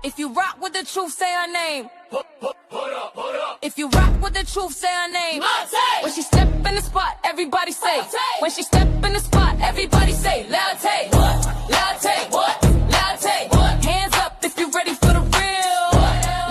If you rock with the truth, say her name. If you rock with the truth, say her name. When she step in the spot, everybody say. When she step in the spot, everybody say. Latte, what? Latte, what? Latte, what? Hands up if you ready for the real.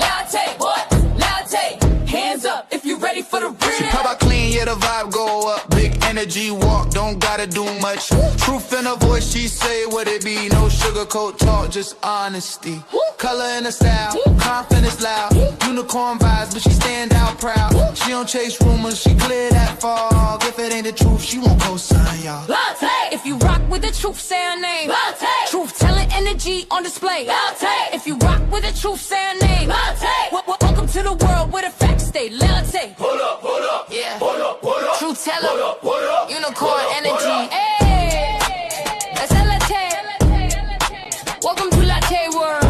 Latte, what? Latte, hands up if you ready for the real. She pop out clean, yeah, the vibe go up. Big energy walk, don't gotta do much. Truth in her voice, she say what it be. No sugarcoat talk, just honesty. Color in the style, confidence loud. Unicorn vibes, but she stand out proud. She don't chase rumors, she clear that fog. If it ain't the truth, she won't co-sign y'all. Latte. If you rock with the truth, say her name. Latte. Truth telling energy on display. Latte. If you rock with the truth, say her name. Latte. Welcome to the world where the facts stay. Latte. Hold up, yeah. Hold up. Truth teller, Hold up. unicorn energy. Hey, that's latte. Welcome to latte world.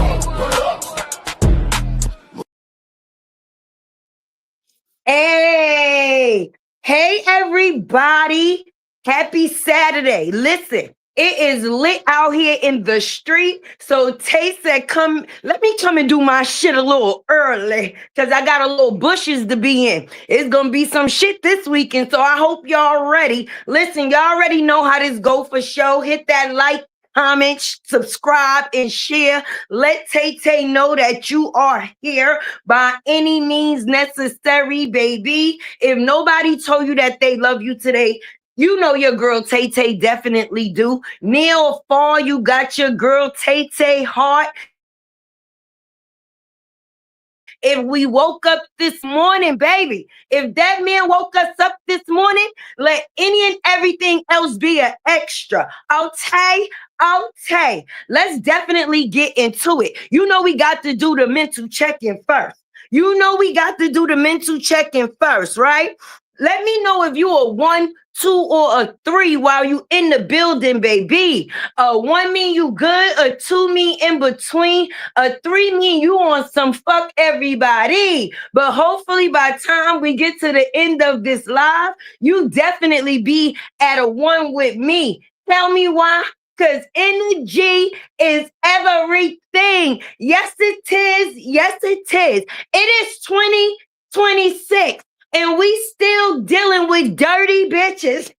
Hey, everybody. Happy Saturday. Listen, it is lit out here in the street. So Tay said, let me come and do my shit a little early because I got a little bushes to be in. It's going to be some shit this weekend. So I hope y'all ready. Listen, y'all already know how this go for show. Hit that like, comment, subscribe, and share. Let Tay know that you are here by any means necessary, baby. If nobody told you that they love you today, you know your girl Tay definitely do. Kneel, fall, you got your girl Tay heart. If we woke up this morning, baby, if that man woke us up this morning, let any and everything else be an extra. Okay. Let's definitely get into it. You know we got to do the mental check-in first. Right? Let me know if you a 1, 2, or a 3 while you in the building, baby. A 1 mean you good, a 2 mean in between, a 3 mean you on some fuck everybody. But hopefully by the time we get to the end of this live, you definitely be at a 1 with me. Tell me why? Because energy is everything. Yes, it is. It is 2026. And we still dealing with dirty bitches.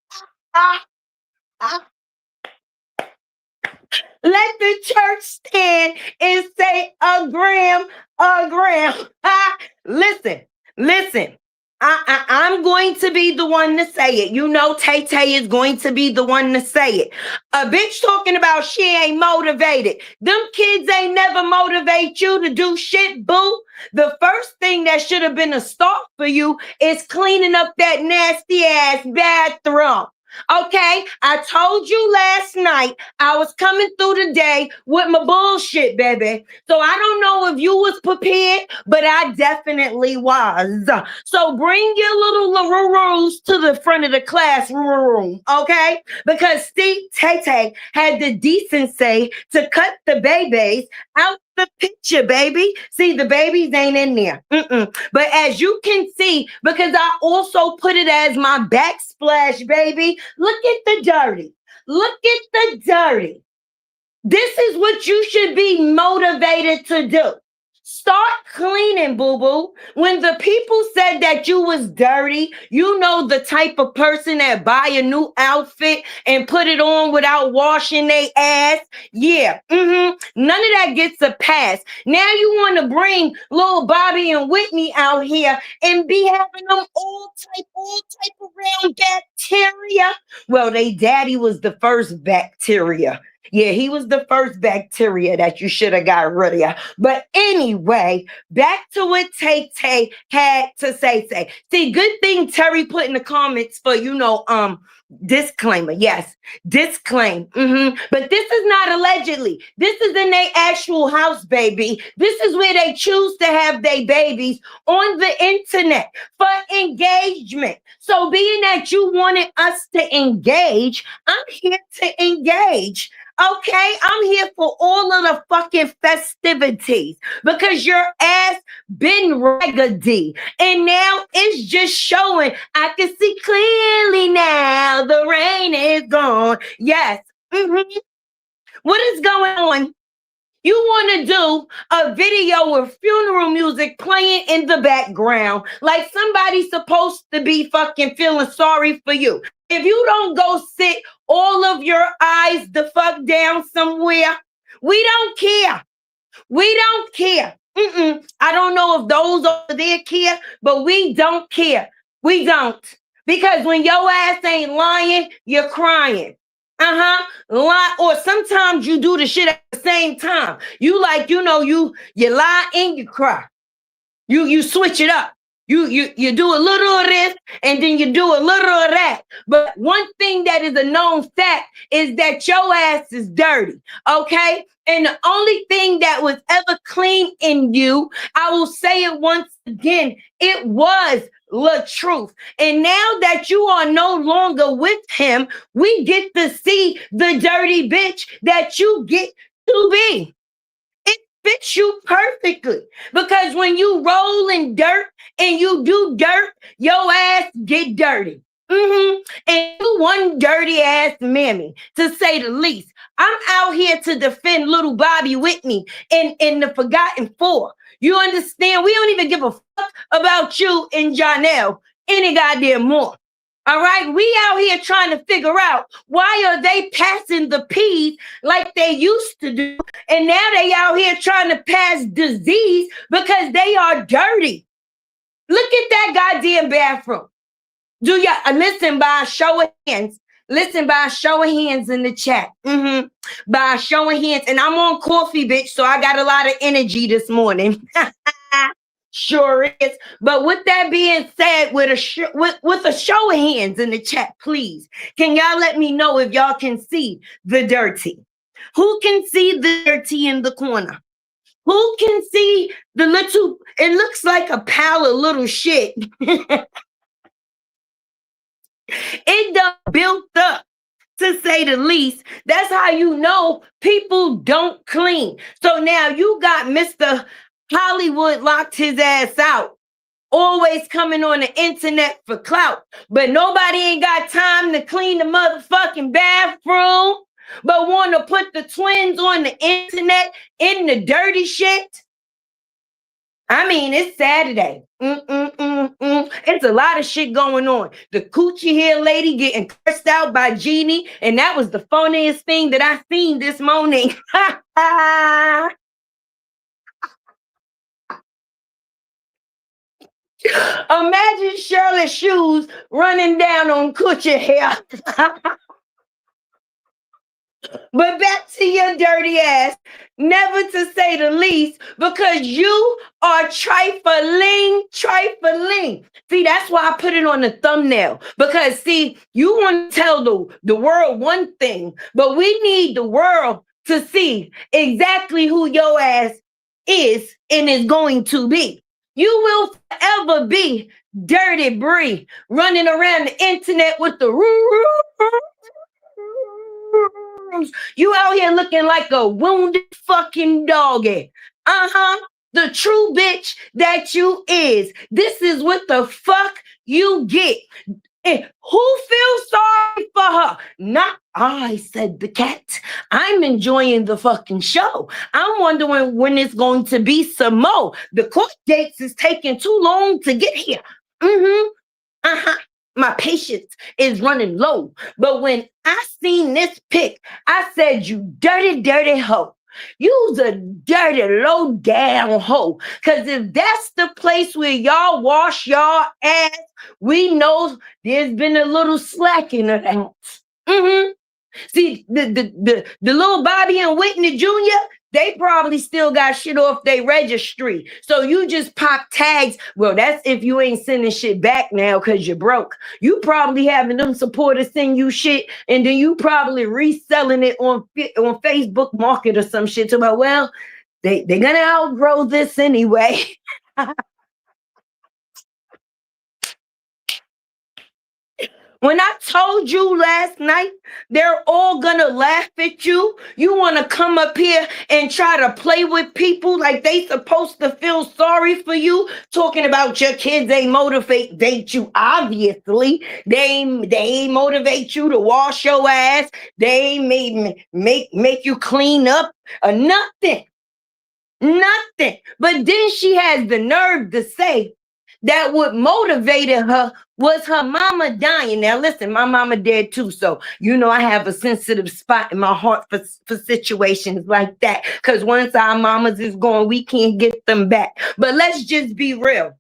Let the church stand and say a gram. Listen. I'm going to be the one to say it. You know Tay is going to be the one to say it. A bitch talking about she ain't motivated. Them kids ain't never motivate you to do shit, boo. The first thing that should have been a start for you is cleaning up that nasty ass bathroom. Okay, I told you last night I was coming through the day with my bullshit, baby. So I don't know if you was prepared, but I definitely was. So bring your little LaRues to the front of the classroom, okay? Because Steve Tay had the decency to cut the babies out the picture, baby. See, the babies ain't in there. But as you can see, because I also put it as my backsplash, baby, look at the dirty. This is what you should be motivated to do. Start cleaning, boo-boo. When the people said that you was dirty, you know the type of person that buy a new outfit and put it on without washing their ass. Yeah, None of that gets a pass. Now you want to bring little Bobby and Whitney out here and be having them all type of round bacteria. Well, they daddy was the first bacteria. Yeah, he was the first bacteria that you should have got rid of. But anyway, back to what Tay had to say. See, good thing Terry put in the comments for, disclaimer. Yes, disclaim. But this is not allegedly. This is in their actual house, baby. This is where they choose to have their babies on the internet for engagement. So being that you wanted us to engage, I'm here to engage. Okay, I'm here for all of the fucking festivities because your ass been raggedy. And now it's just showing. I can see clearly now the rain is gone. Yes. What is going on? You want to do a video with funeral music playing in the background, like somebody's supposed to be fucking feeling sorry for you. If you don't go sit all of your eyes the fuck down somewhere, we don't care. We don't care. I don't know if those over there care, but we don't care. We don't. Because when your ass ain't lying, you're crying. Lie, or sometimes you do the shit at the same time. You like, you lie and you cry. You switch it up. You do a little of this and then you do a little of that. But one thing that is a known fact is that your ass is dirty, okay? And the only thing that was ever clean in you, I will say it once again, it was the truth. And now that you are no longer with him, we get to see the dirty bitch that you get to be. It fits you perfectly because when you roll in dirt and you do dirt, your ass get dirty. And you one dirty ass mammy, to say the least. I'm out here to defend little Bobby Whitney in the Forgotten Four. You understand? We don't even give a fuck about you and Janelle any goddamn more. All right? We out here trying to figure out why are they passing the peas like they used to do, and now they out here trying to pass disease because they are dirty. Look at that goddamn bathroom. Do y'all listen by a show of hands? Listen by a show of hands in the chat. By a show of hands. And I'm on coffee, bitch, so I got a lot of energy this morning. Sure is. But with that being said, with a show of hands in the chat, please, can y'all let me know if y'all can see the dirty? Who can see the dirty in the corner? Who can see the little, it looks like a pile of little shit. It done built up, to say the least. That's how you know people don't clean. So now you got Mr. Hollywood locked his ass out, always coming on the internet for clout, but nobody ain't got time to clean the motherfucking bathroom, but want to put the twins on the internet in the dirty shit. I mean, it's Saturday. It's a lot of shit going on. The coochie hair lady getting cursed out by Jeannie, and that was the funniest thing that I seen this morning. Imagine Shirley's shoes running down on coochie hair. But back to your dirty ass, never to say the least, because you are trifling. See, that's why I put it on the thumbnail, because see, you want to tell the world one thing, but we need the world to see exactly who your ass is and is going to be. You will forever be Dirty Bree, running around the internet with the you out here looking like a wounded fucking doggy. The true bitch that you is. This is what the fuck you get. And who feels sorry for her? Not I, said the cat. I'm enjoying the fucking show. I'm wondering when it's going to be some more. The court dates is taking too long to get here. My patience is running low. But when I seen this pic, I said, you dirty, dirty hoe. You's a dirty, low down hoe. Because if that's the place where y'all wash y'all ass, we know there's been a little slacking of that. See, the little Bobby and Whitney Jr., they probably still got shit off their registry. So you just pop tags. Well, that's if you ain't sending shit back now because you're broke. You probably having them supporters send you shit, and then you probably reselling it on Facebook Market or some shit. So, well, they're going to outgrow this anyway. When I told you last night, they're all gonna laugh at you. You want to come up here and try to play with people like they supposed to feel sorry for you, talking about your kids. They motivate you. Obviously, they motivate you to wash your ass. They make you clean up or nothing. Nothing. But then she has the nerve to say that what motivated her was her mama dying. Now, listen, my mama dead too. So, I have a sensitive spot in my heart for situations like that. Because once our mamas is gone, we can't get them back. But let's just be real.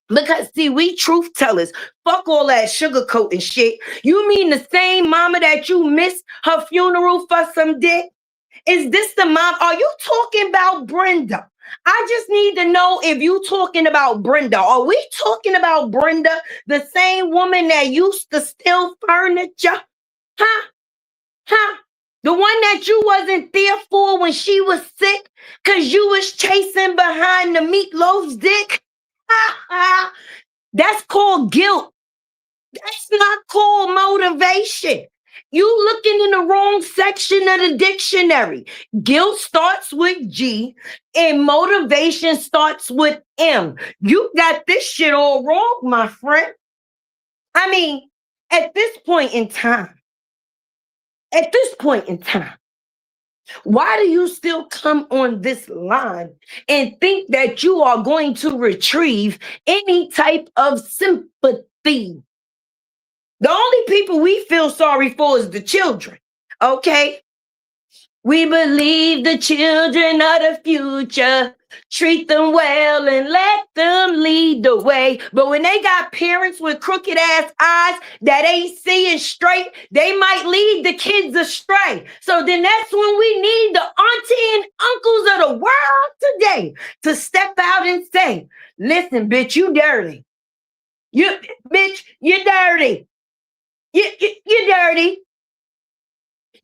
Because, see, we truth tellers. Fuck all that sugarcoat and shit. You mean the same mama that you missed her funeral for some dick? Is this the mom? Are you talking about Brenda? I just need to know if you talking about Brenda. Are we talking about Brenda, the same woman that used to steal furniture? Huh? The one that you wasn't there for when she was sick because you was chasing behind the meatloaf's dick? That's called guilt. That's not called motivation. You looking in the wrong section of the dictionary. Guilt starts with G and motivation starts with M. You got this shit all wrong, my friend. I mean, at this point in time, why do you still come on this line and think that you are going to retrieve any type of sympathy? The only people we feel sorry for is the children, okay? We believe the children are the future. Treat them well and let them lead the way. But when they got parents with crooked ass eyes that ain't seeing straight, they might lead the kids astray. So then that's when we need the auntie and uncles of the world today to step out and say, listen, bitch, you dirty. You dirty. You're dirty.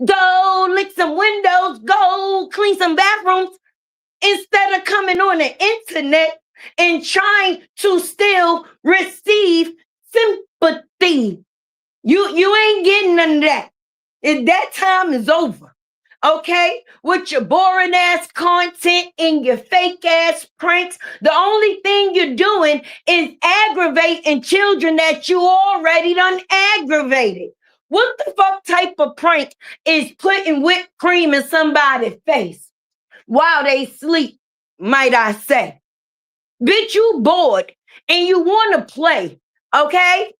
Go lick some windows, go clean some bathrooms instead of coming on the internet and trying to still receive sympathy. You ain't getting none of that. That time is over. Okay? With your boring ass content and your fake ass pranks, the only thing you're doing is aggravating children that you already done aggravated. What the fuck type of prank is putting whipped cream in somebody's face while they sleep, might I say? Bitch, you bored and you want to play, okay?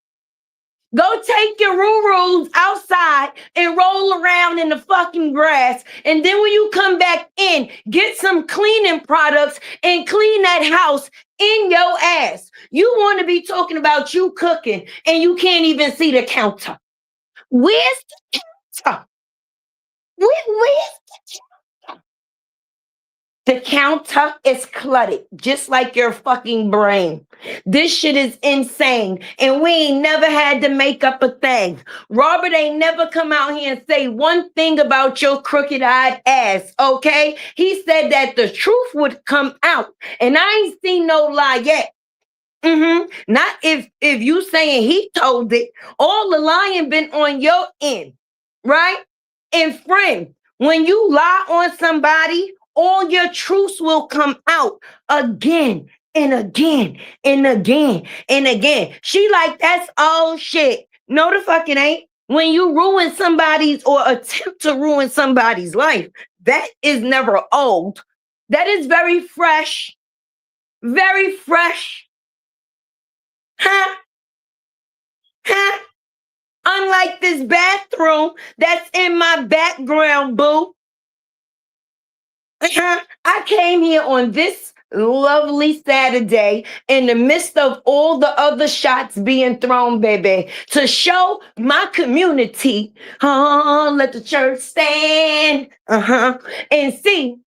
Go take your roo-roos outside and roll around in the fucking grass. And then when you come back in, get some cleaning products and clean that house in your ass. You want to be talking about you cooking and you can't even see the counter. Where's the counter? Where's the counter? The counter is cluttered, just like your fucking brain. This shit is insane, and we ain't never had to make up a thing. Robert ain't never come out here and say one thing about your crooked-eyed ass, okay? He said that the truth would come out, and I ain't seen no lie yet. Not if you saying he told it. All the lying been on your end, right? And friend, when you lie on somebody, all your truths will come out again and again and again and again. She like, that's all shit. No, the fuck it ain't. When you ruin somebody's or attempt to ruin somebody's life, that is never old. That is very fresh. Very fresh. Huh? Unlike this bathroom that's in my background, boo. I came here on this lovely Saturday in the midst of all the other shots being thrown, baby, to show my community, let the church stand, and see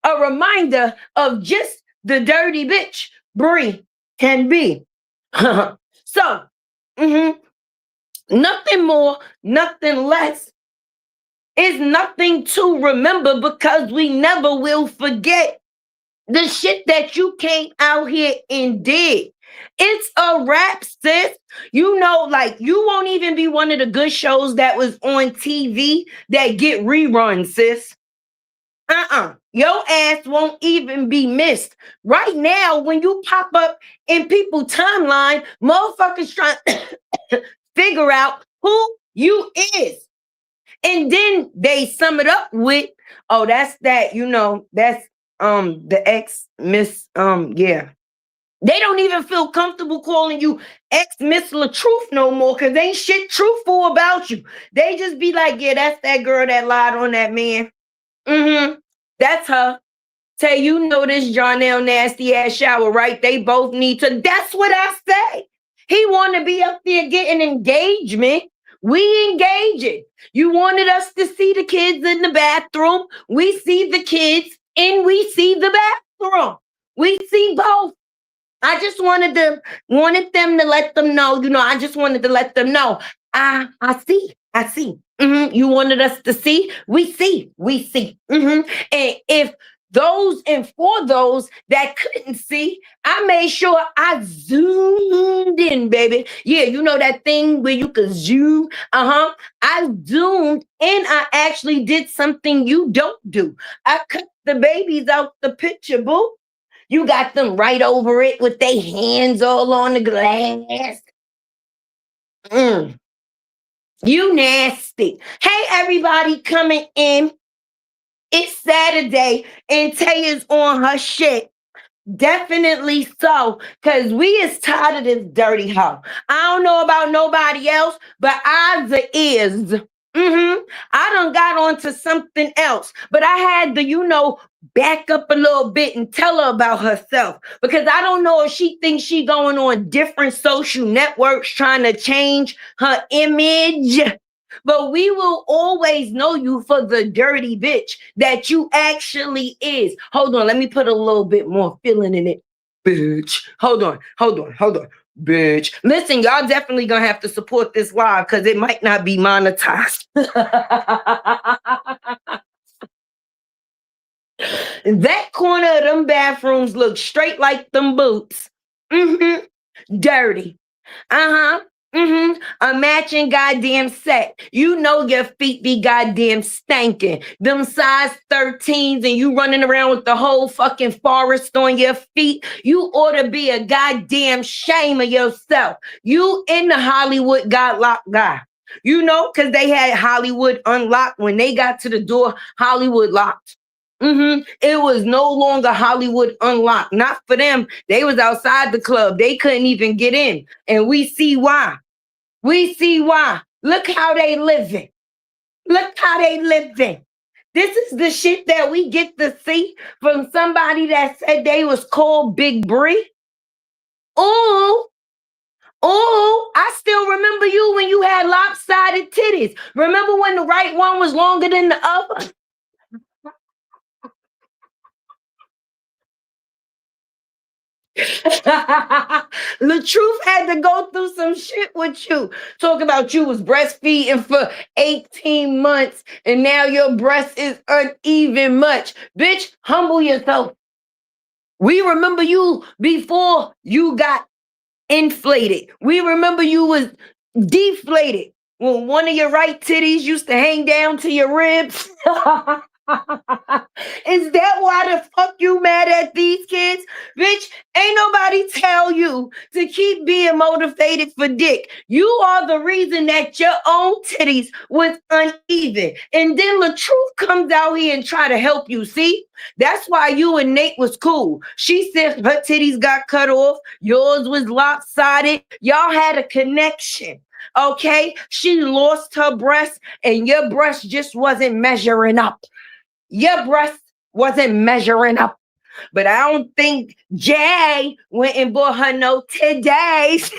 a reminder of just the dirty bitch Bree can be. So, nothing more, nothing less. Is nothing to remember because we never will forget the shit that you came out here and did. It's a wrap, sis. You know, like, you won't even be one of the good shows that was on TV that get reruns, sis. Your ass won't even be missed. Right now, when you pop up in people's timeline, motherfuckers trying to figure out who you is. And then they sum it up with, oh, that's that, that's the ex Miss yeah. They don't even feel comfortable calling you ex Miss LaTruth no more because ain't shit truthful about you. They just be like, yeah, that's that girl that lied on that man. That's her. Tay, you know this Jarnell nasty ass shower, right? They both need to. That's what I say. He want to be up there getting engagement. We engage it. You wanted us to see the kids in the bathroom. We see the kids and we see the bathroom. We see both. I just wanted them to let them know, I just wanted to let them know. I see. You wanted us to see, we see. And if for those that couldn't see, I made sure I zoomed in, baby. Yeah, you know that thing where you could zoom? I zoomed and I actually did something you don't do. I cut the babies out the picture, boo. You got them right over it with their hands all on the glass. You nasty. Hey, everybody coming in. It's Saturday and Tay is on her shit. Definitely so, because we is tired of this dirty hoe. I don't know about nobody else, but eyes are ears. I done got onto something else, but I had to, back up a little bit and tell her about herself because I don't know if she thinks she going on different social networks trying to change her image. But we will always know you for the dirty bitch that you actually is. Hold on, let me put a little bit more feeling in it. Bitch. Hold on. Bitch. Listen, y'all definitely gonna have to support this live because it might not be monetized. That corner of them bathrooms look straight like them boots. Dirty. A matching goddamn set. You know your feet be goddamn stanking. Them size 13s and you running around with the whole fucking forest on your feet. You ought to be a goddamn shame of yourself. You in the Hollywood got locked guy. Because they had Hollywood unlocked. When they got to the door, Hollywood locked. It was no longer Hollywood unlocked. Not for them. They was outside the club. They couldn't even get in. And we see why. Look how they living. This is the shit that we get to see from somebody that said they was called Big Bree. Ooh, I still remember you when you had lopsided titties. Remember when the right one was longer than the other? LaTruth had to go through some shit with you. Talk about you was breastfeeding for 18 months and now your breast is uneven much. Bitch, humble yourself. We remember you before you got inflated. We remember you was deflated when one of your right titties used to hang down to your ribs. Is that why the fuck you mad at these kids? Bitch, ain't nobody tell you to keep being motivated for dick. You are the reason that your own titties was uneven. And then LaTruth comes out here and try to help you, see? That's why you and Nate was cool. She said her titties got cut off. Yours was lopsided. Y'all had a connection. Okay? She lost her breast and your breast just wasn't measuring up. Your breast wasn't measuring up. But I don't think Jay went and bought her no today's.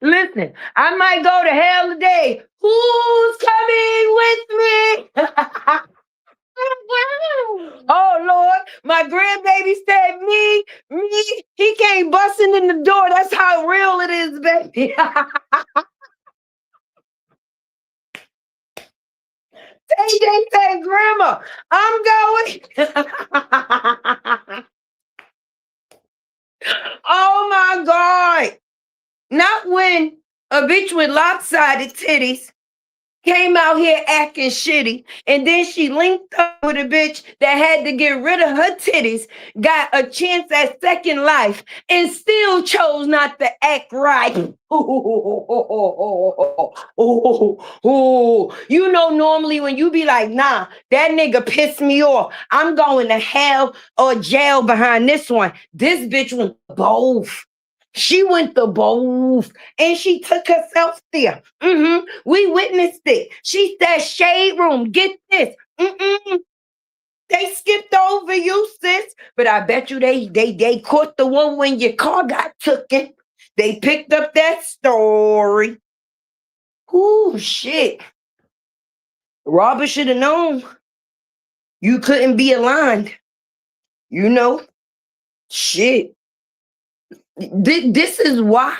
Listen, I might go to hell today. Who's coming with me? Oh Lord, my grandbaby said me, he came busting in the door. That's how real it is, baby. TJ said, Grandma, I'm going. Oh my God. Not when a bitch with lopsided titties Came out here acting shitty, and then she linked up with a bitch that had to get rid of her titties, got a chance at second life, and still chose not to act right. You know, normally when you be like, nah, that nigga pissed me off, I'm going to hell or jail behind this one. This bitch went both. She went to both and she took herself there. We witnessed it. She said, shade room, get this. They skipped over you, sis. But I bet you they caught the one when your car got taken. They picked up that story. Ooh, shit. Robert should have known you couldn't be aligned. You know? Shit. This is why.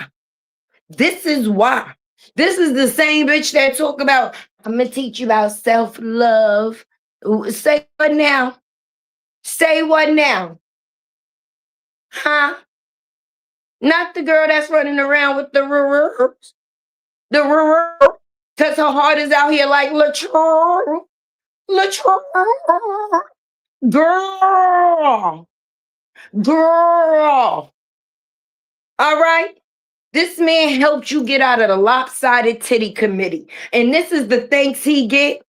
This is why. This is the same bitch that talk about, I'm going to teach you about self-love. Say what now? Say what now? Huh? Not the girl that's running around with the rurrs. The rurr. Because her heart is out here like Latrell. Latrell. Girl. Girl. All right? This man helped you get out of the lopsided titty committee. And this is the thanks he get.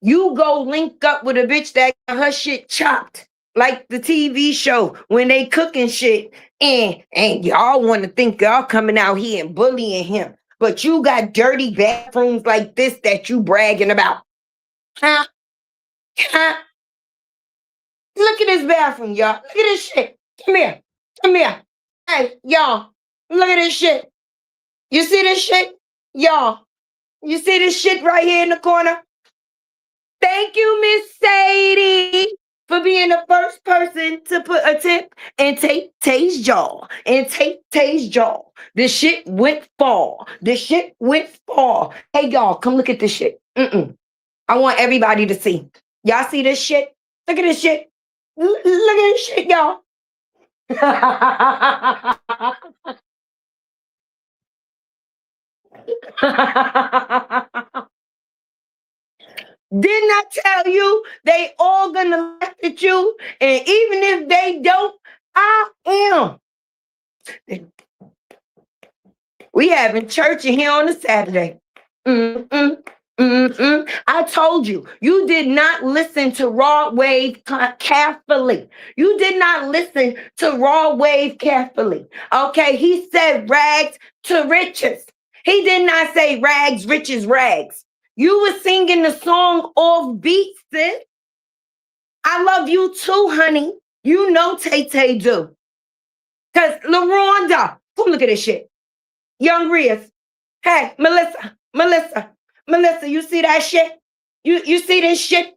You go link up with a bitch that got her shit chopped. Like the TV show when they cooking shit. And y'all want to think y'all coming out here and bullying him. But you got dirty bathrooms like this that you bragging about. Huh? Huh? Look at this bathroom, y'all. Look at this shit. Come here. Come here. Hey, y'all. Look at this shit. You see this shit? Y'all. You see this shit right here in the corner? Thank you, Miss Sadie, for being the first person to put a tip in Tay's jaw. And Tay's jaw. This shit went far. This shit went far. Hey, y'all, come look at this shit. I want everybody to see. Y'all see this shit? Look at this shit. Look at this shit, y'all. Didn't I tell you they all gonna laugh at you? And even if they don't, I am. We having church in here on a Saturday. I told you, you did not listen to Raw Wave carefully. You did not listen to Raw Wave carefully. Okay, he said rags to riches. He did not say rags, riches, rags. You were singing the song off beat, sis. I love you too, honey. You know Tay do. Because LaRonda, come look at this shit. Young Rias. Hey, Melissa, you see that shit? You see this shit?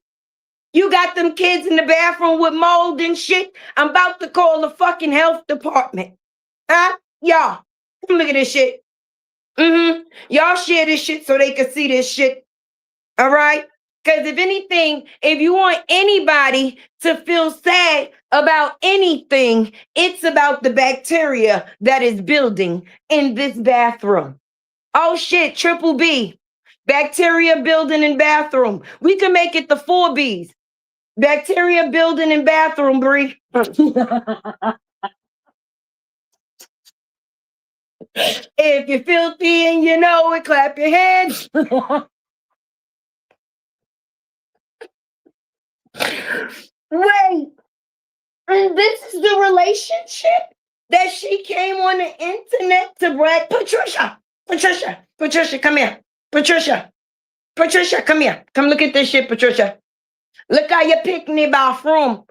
You got them kids in the bathroom with mold and shit. I'm about to call the fucking health department. Huh? Y'all, come look at this shit. Y'all share this shit so they can see this shit. All right? Because if anything, if you want anybody to feel sad about anything, it's about the bacteria that is building in this bathroom. Oh shit, triple B. Bacteria building in bathroom. We can make it the 4 Bs. Bacteria building in bathroom, Bree. If you're filthy and you know it, clap your hands. Wait, and this is the relationship that she came on the internet to brag. Patricia, come here. Patricia, come here. Come look at this shit, Patricia. Look how you picnic bathroom.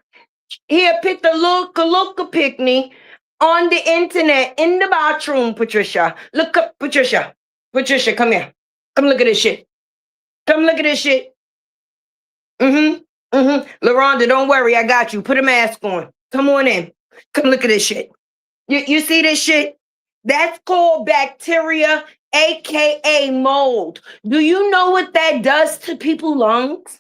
Here, pick the local picnic on the internet in the bathroom, Patricia. Look up, Patricia. Patricia, come here. Come look at this shit. Come look at this shit. LaRonda, don't worry, I got you. Put a mask on. Come on in. Come look at this shit. You see this shit? That's called bacteria, aka mold. Do you know what that does to people's lungs?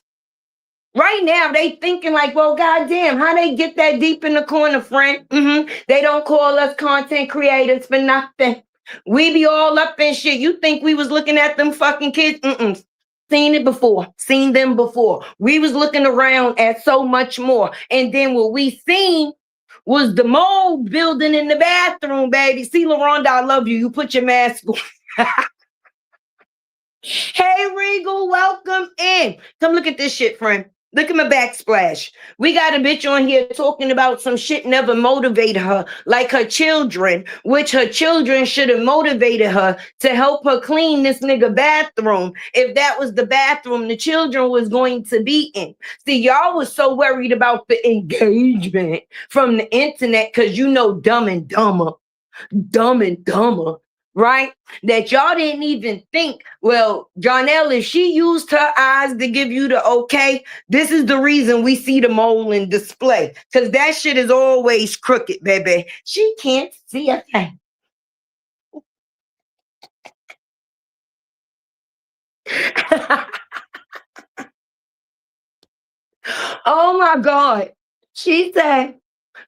Right now, they thinking like, well, goddamn, how they get that deep in the corner, friend? They don't call us content creators for nothing. We be all up in shit. You think we was looking at them fucking kids? Seen it before, seen them before. We was looking around at so much more. And then what we seen was the mold building in the bathroom, baby. See, LaRonda, I love you. You put your mask on. Hey, Regal, welcome in. Come look at this shit, friend. Look at my backsplash. We got a bitch on here talking about some shit never motivated her, like her children, which her children should have motivated her to help her clean this nigga bathroom. If that was the bathroom the children was going to be in. See, y'all was so worried about the engagement from the internet because you know Dumb and Dumber, right? That y'all didn't even think, well, Jonelle, if she used her eyes to give you the okay, this is the reason we see the mole in display. Because that shit is always crooked, baby. She can't see a thing. Oh my God. She said,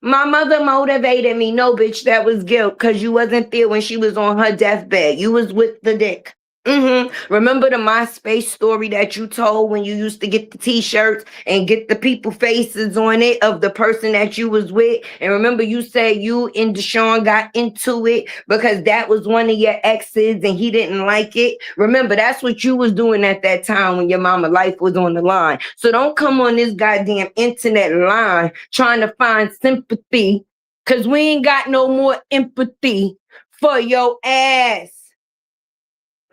my mother motivated me. No, bitch, that was guilt because you wasn't there when she was on her deathbed. You was with the dick. Remember the MySpace story that you told when you used to get the t-shirts and get the people faces on it of the person that you was with? And remember you said you and Deshaun got into it because that was one of your exes and he didn't like it. Remember, that's what you was doing at that time when your mama life was on the line. So don't come on this goddamn internet line trying to find sympathy because we ain't got no more empathy for your ass.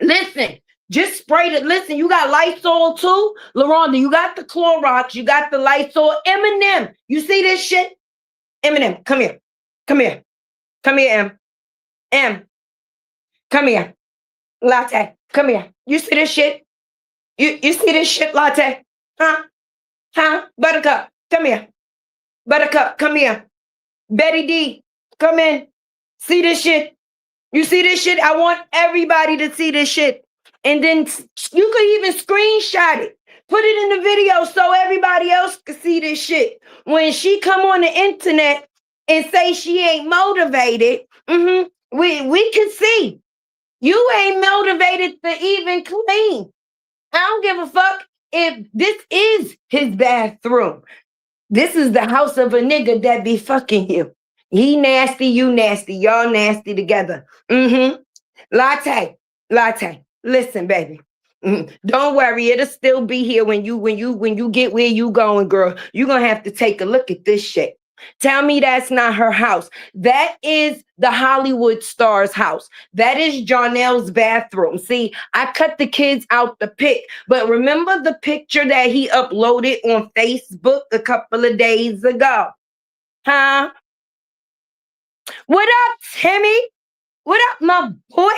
Listen, just sprayed it. Listen, you got Lysol too? LaRonda, you got the Clorox, you got the Lysol. Eminem, you see this shit? Eminem, come here. Come here. Come here, M. Come here. Latte, come here. You see this shit? You see this shit, Latte? Huh? Buttercup, come here. Buttercup, come here. Betty D, come in. See this shit? You see this shit? I want everybody to see this shit. And then you could even screenshot it. Put it in the video so everybody else can see this shit. When she come on the internet and say she ain't motivated, we can see. You ain't motivated to even clean. I don't give a fuck if this is his bathroom. This is the house of a nigga that be fucking you. He nasty, you nasty, y'all nasty together. Latte. Listen, baby. Don't worry, it'll still be here when you get where you going, girl. You're gonna have to take a look at this shit. Tell me that's not her house. That is the Hollywood star's house. That is Jonelle's bathroom. See, I cut the kids out the pic, but remember the picture that he uploaded on Facebook a couple of days ago? Huh? What up, Timmy? What up, my boy?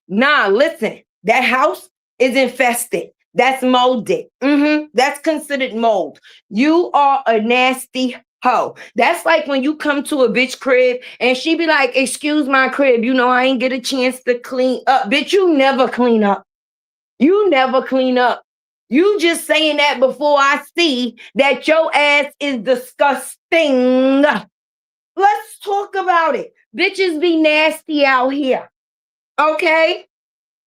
Nah, listen, that house is infested. That's molded. That's considered mold. You are a nasty hoe. That's like when you come to a bitch crib and she be like, excuse my crib, you know, I ain't get a chance to clean up. Bitch, you never clean up. You never clean up. You just saying that before I see that your ass is disgusting. Let's talk about it. Bitches be nasty out here. Okay?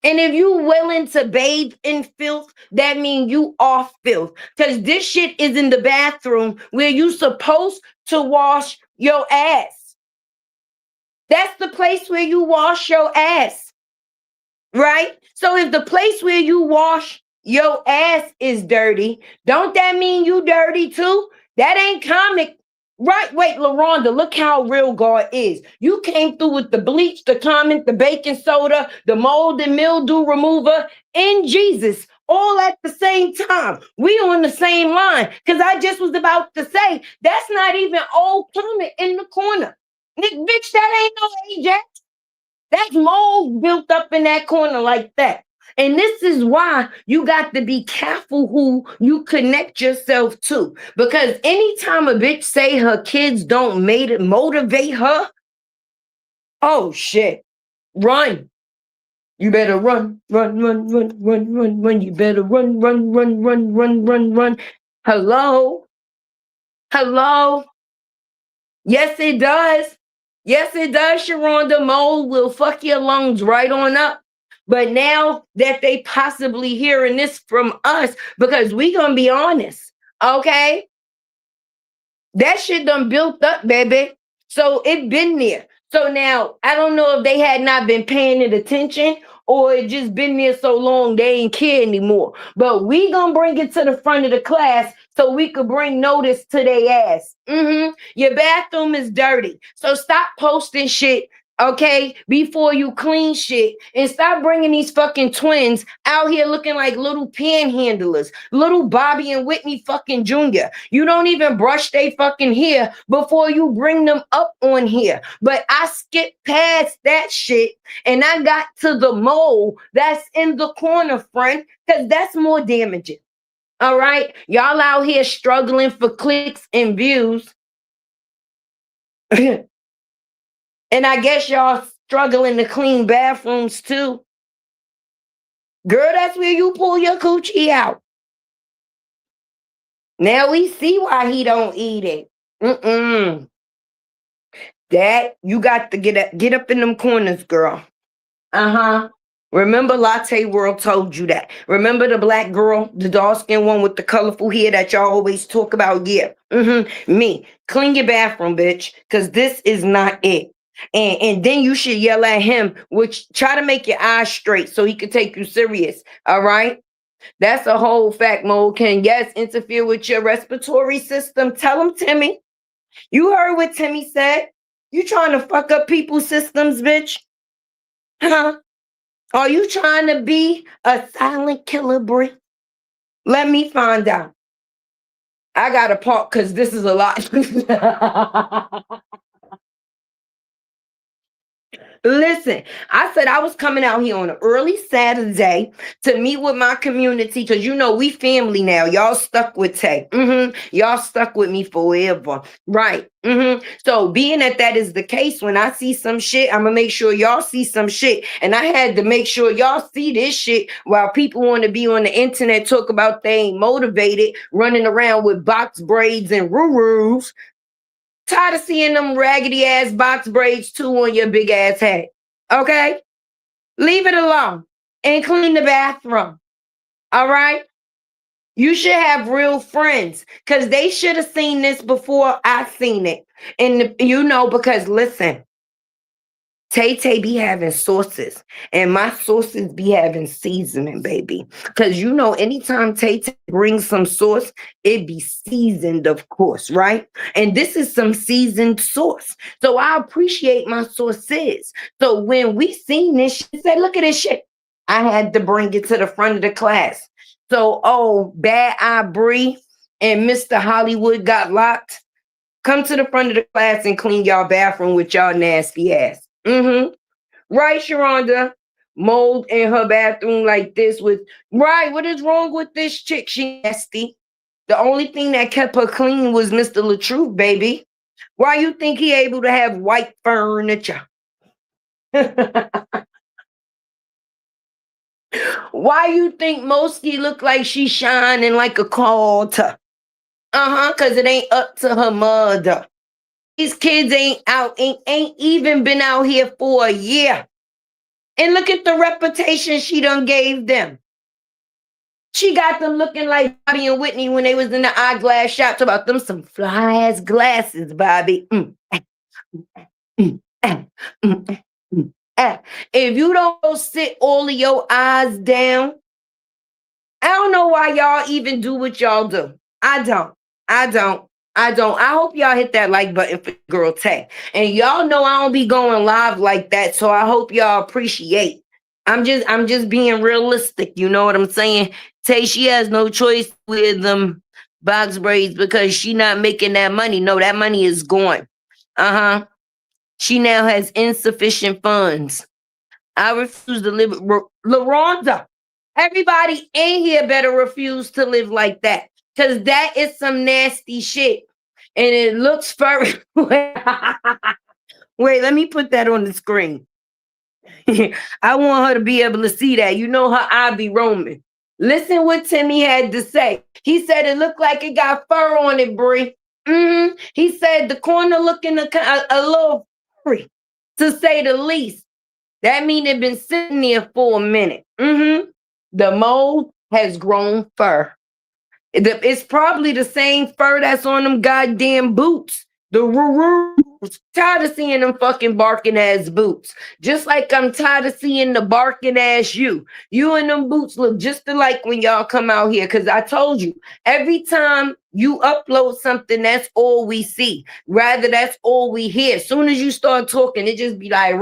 And if you willing to bathe in filth, that means you are filth. Because this shit is in the bathroom where you supposed to wash your ass. That's the place where you wash your ass. Right? So if the place where you wash your ass is dirty, don't that mean you dirty too? That ain't comic. Right, wait, LaRonda, look how real God is. You came through with the bleach, the comment, the baking soda, the mold and mildew remover, and Jesus, all at the same time. We on the same line, because I just was about to say, that's not even old comment in the corner. Nick, bitch, that ain't no Ajax. That's mold built up in that corner like that. And this is why you got to be careful who you connect yourself to. Because anytime a bitch say her kids don't motivate her, oh shit, run. You better run. You better run. Hello? Yes, it does. Yes, it does, Sharonda. Mold will fuck your lungs right on up. But now that they possibly hearing this from us, because we gonna be honest, okay? That shit done built up, baby. So it been there. So now I don't know if they had not been paying it attention or it just been there so long they ain't care anymore. But we gonna bring it to the front of the class so we could bring notice to their ass. Your bathroom is dirty. So stop posting shit, okay, before you clean shit, and stop bringing these fucking twins out here looking like little panhandlers, little Bobby and Whitney fucking Jr. You don't even brush they fucking hair before you bring them up on here. But I skipped past that shit and I got to the mole that's in the corner, friend, because that's more damaging. All right, y'all out here struggling for clicks and views. And I guess y'all struggling to clean bathrooms too. Girl, that's where you pull your coochie out. Now we see why he don't eat it. That you got to get up in them corners, girl. Remember Latte World told you that. Remember the black girl, the dark-skinned one with the colorful hair that y'all always talk about? Yeah. Me. Clean your bathroom, bitch, because this is not it. And then you should yell at him, which try to make your eyes straight so he could take you serious. All right. That's a whole fact mode. Can yes interfere with your respiratory system? Tell him, Timmy. You heard what Timmy said. You trying to fuck up people's systems, bitch? Huh? Are you trying to be a silent killer, Brie? Let me find out. I gotta park because this is a lot. Listen, I said I was coming out here on an early Saturday to meet with my community because you know we family now. Y'all stuck with Tay. Y'all stuck with me forever. Right. So being that is the case, when I see some shit, I'm gonna make sure y'all see some shit. And I had to make sure y'all see this shit while people want to be on the internet talk about they ain't motivated, running around with box braids and roo-roos. Tired of seeing them raggedy ass box braids too on your big ass head. Okay? Leave it alone and clean the bathroom. All right? You should have real friends because they should have seen this before I seen it. And you know, because listen, Tay be having sauces and my sauces be having seasoning, baby. Because you know, anytime Tay brings some sauce, it be seasoned, of course, right? And this is some seasoned sauce. So I appreciate my sauces. So when we seen this, she said, look at this shit. I had to bring it to the front of the class. So, Bad Eye Bree and Mr. Hollywood got locked. Come to the front of the class and clean y'all bathroom with y'all nasty ass. Right, Sharonda. Mold in her bathroom like this with right. What is wrong with this chick? She nasty. The only thing that kept her clean was Mr. LaTruth, baby. Why you think he able to have white furniture? Why you think Mosky look like she shining like a quarter? Cause it ain't up to her mother. These kids ain't even been out here for a year. And look at the reputation she done gave them. She got them looking like Bobby and Whitney when they was in the eyeglass shop. Talk about them some fly ass glasses, Bobby. If you don't go sit all of your eyes down, I don't know why y'all even do what y'all do. I don't. I hope y'all hit that like button for Girl Tay. And y'all know I don't be going live like that, so I hope y'all appreciate. I'm just being realistic, you know what I'm saying? Tay, she has no choice with them box braids because she not making that money. No, that money is gone. She now has insufficient funds. I refuse to live. LaRonda, everybody in here better refuse to live like that. Because that is some nasty shit. And it looks furry. Wait, let me put that on the screen. I want her to be able to see that. You know her eye be roaming. Listen what Timmy had to say. He said it looked like it got fur on it, Brie. He said the corner looking a little furry, to say the least. That means it's been sitting there for a minute. The mold has grown fur. It's probably the same fur that's on them goddamn boots. The roo-roos. Tired of seeing them fucking barking ass boots. Just like I'm tired of seeing the barking ass you. You and them boots look just alike when y'all come out here. Cause I told you, every time you upload something, that's all we see. Rather, that's all we hear. As soon as you start talking, it just be like,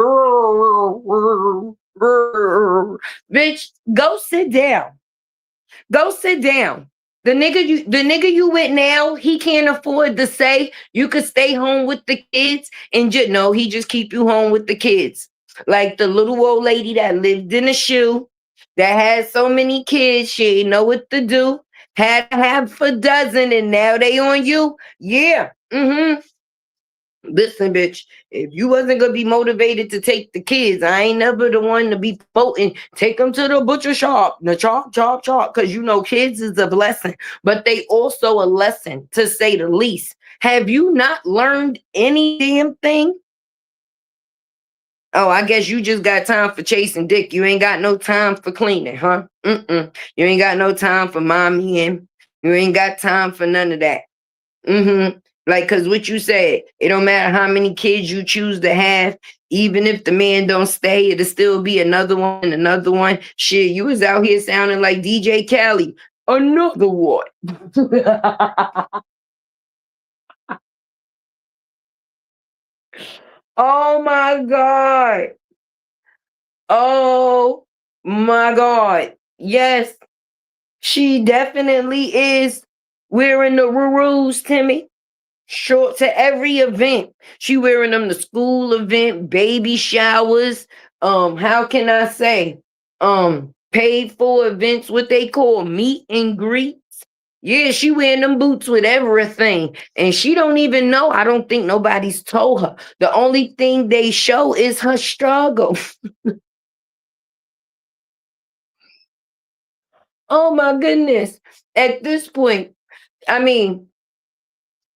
bitch, go sit down. Go sit down. The nigga you with now, he can't afford to say you could stay home with the kids and just no, he just keep you home with the kids. Like the little old lady that lived in a shoe that had so many kids, she ain't know what to do. Had to have a dozen and now they on you. Yeah. Listen, bitch, if you wasn't gonna be motivated to take the kids, I ain't never the one to be voting. Take them to the butcher shop, the chop, because you know kids is a blessing, but they also a lesson to say the least. Have you not learned any damn thing? Oh, I guess you just got time for chasing dick. You ain't got no time for cleaning, huh? You ain't got no time for mommying. You ain't got time for none of that. Like, cause what you said, it don't matter how many kids you choose to have, even if the man don't stay, it'll still be another one. Shit, you was out here sounding like DJ Khaled. Another one. Oh my God. Oh my God. Yes, she definitely is wearing the rules, Timmy. Short to every event. She wearing them to school event, baby showers. How can I say? Paid for events, what they call meet and greets. Yeah, she wearing them boots with everything. And she don't even know. I don't think nobody's told her. The only thing they show is her struggle. Oh my goodness. At this point, I mean,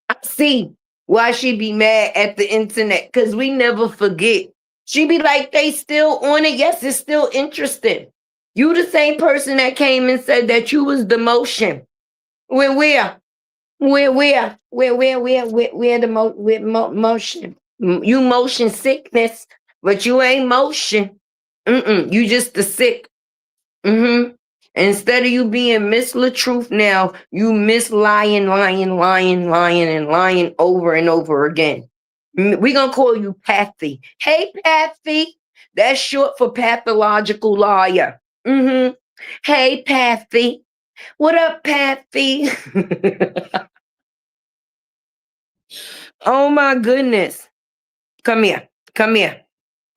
I see why she be mad at the internet because we never forget. She be like, they still on it. Yes, it's still interesting. You the same person that came and said that you was the motion. Where the motion? You motion sickness, but you ain't motion. You just the sick. Instead of you being Miss LaTruth now, you miss lying and lying over and over again. We gonna call you Pathy. Hey, Pathy. That's short for pathological liar. Hey, Pathy. What up, Pathy? Oh my goodness. Come here.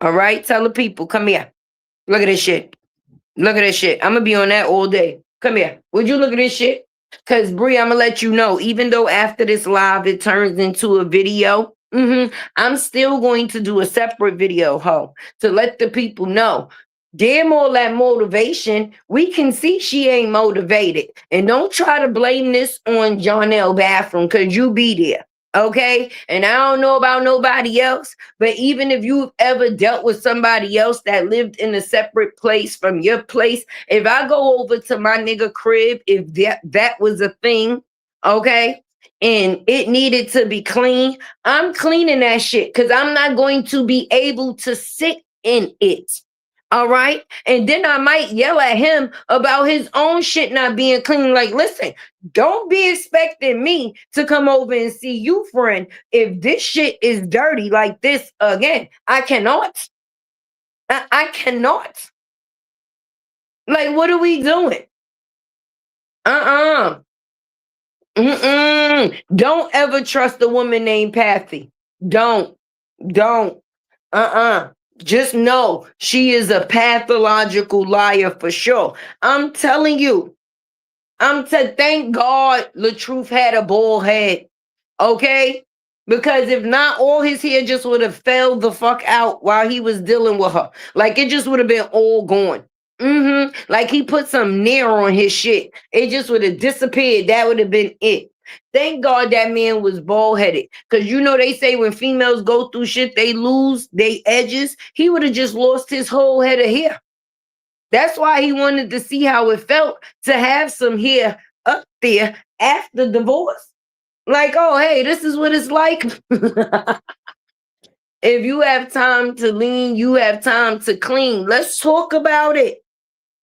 All right, tell the people. Come here. Look at this shit. I'm gonna be on that all day. Come here. Would you look at this shit? Cause Bree, I'm gonna let you know, even though after this live it turns into a video, I'm still going to do a separate video, to let the people know. Damn all that motivation. We can see she ain't motivated. And don't try to blame this on Jonelle bathroom, cause you be there. Okay. And I don't know about nobody else, but even if you've ever dealt with somebody else that lived in a separate place from your place, if I go over to my nigga crib, if that was a thing, okay, and it needed to be clean, I'm cleaning that shit because I'm not going to be able to sit in it. All right. And then I might yell at him about his own shit not being clean. Like, listen, don't be expecting me to come over and see you, friend, if this shit is dirty like this again. I cannot. I cannot. Like, what are we doing? Don't ever trust a woman named Pathy. Don't. Just know she is a pathological liar for sure. I'm telling you. Thank God LaTruth had a bald head. Okay? Because if not, all his hair just would have fell the fuck out while he was dealing with her. Like it just would have been all gone. Like he put some Nair on his shit. It just would have disappeared. That would have been it. Thank God that man was bald-headed. Because you know they say when females go through shit, they lose their edges. He would have just lost his whole head of hair. That's why he wanted to see how it felt to have some hair up there after divorce. Like, oh, hey, this is what it's like. If you have time to lean, you have time to clean. Let's talk about it.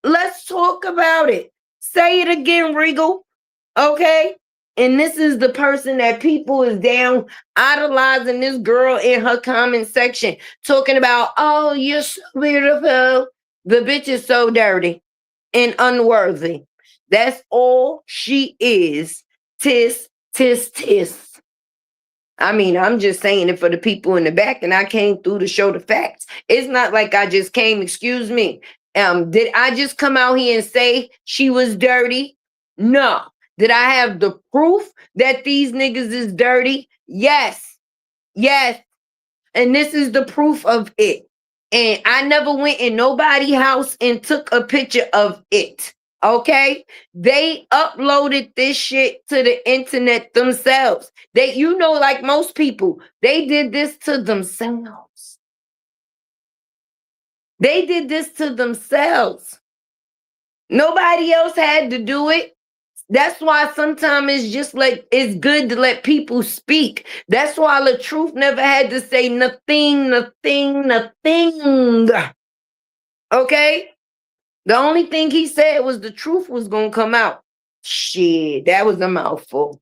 Let's talk about it. Say it again, Regal. Okay? And this is the person that people is down idolizing this girl in her comment section, talking about, oh, you're so beautiful. The bitch is so dirty and unworthy. That's all she is. Tis, tis, tis. I mean, I'm just saying it for the people in the back, and I came through to show the facts. It's not like I just came, excuse me. Did I just come out here and say she was dirty? No. Did I have the proof that these niggas is dirty? Yes. Yes. And this is the proof of it. And I never went in nobody's house and took a picture of it. Okay, they uploaded this shit to the internet themselves. They, you know, like most people, they did this to themselves. They did this to themselves. Nobody else had to do it. That's why sometimes it's just like it's good to let people speak. That's why the truth never had to say nothing. Okay? The only thing he said was the truth was going to come out. Shit, that was a mouthful.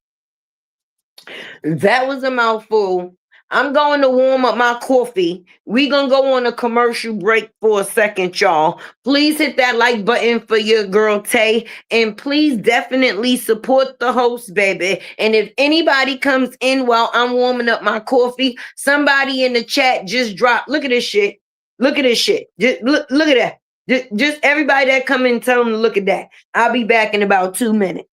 That was a mouthful. I'm going to warm up my coffee. We're going to go on a commercial break for a second, y'all. Please hit that like button for your girl, Tay. And please definitely support the host, baby. And if anybody comes in while I'm warming up my coffee, somebody in the chat just drop. Look at this shit. Look at this shit. Just look at that. Just everybody that come in, tell them to look at that. I'll be back in about 2 minutes.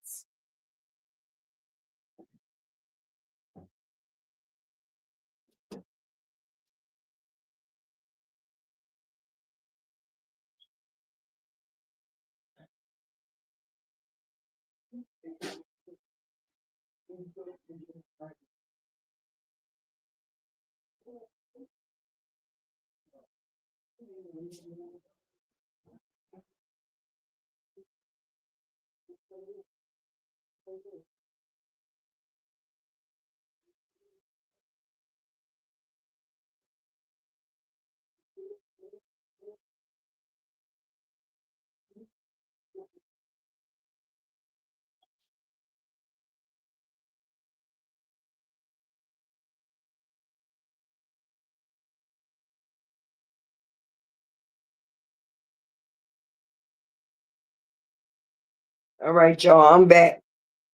All right, y'all, I'm back.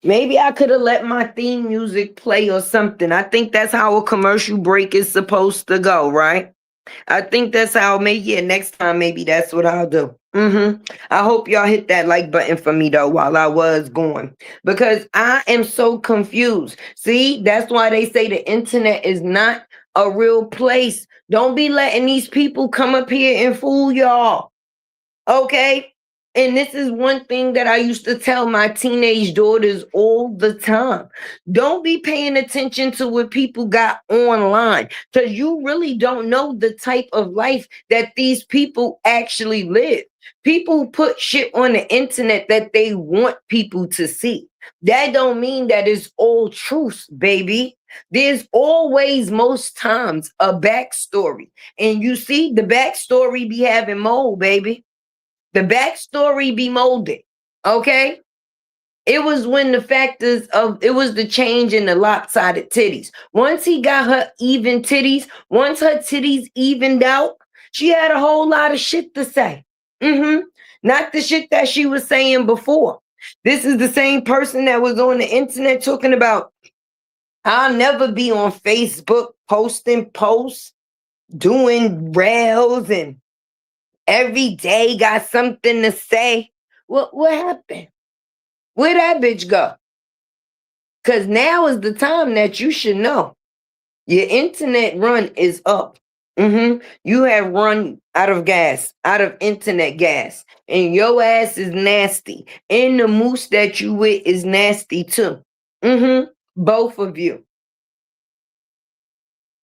Maybe I could have let my theme music play or something. I think that's how a commercial break is supposed to go, right? I think that's how, maybe, yeah, next time, maybe that's what I'll do. I hope y'all hit that like button for me, though, while I was going. Because I am so confused. See, that's why they say the internet is not a real place. Don't be letting these people come up here and fool y'all. Okay? And this is one thing that I used to tell my teenage daughters all the time. Don't be paying attention to what people got online, because you really don't know the type of life that these people actually live. People put shit on the internet that they want people to see. That don't mean that it's all truth, baby. There's always, most times, a backstory. And you see, the backstory be having mold, baby. The backstory be molded, okay? It was when the factors of, it was the change in the lopsided titties. Once he got her even titties, once her titties evened out, she had a whole lot of shit to say. Not the shit that she was saying before. This is the same person that was on the internet talking about, I'll never be on Facebook posting posts, doing rails, and every day got something to say. What happened? Where that bitch go? Because now is the time that you should know. Your internet run is up. You have run out of gas, out of internet gas. And your ass is nasty. And the moose that you with is nasty too. Both of you.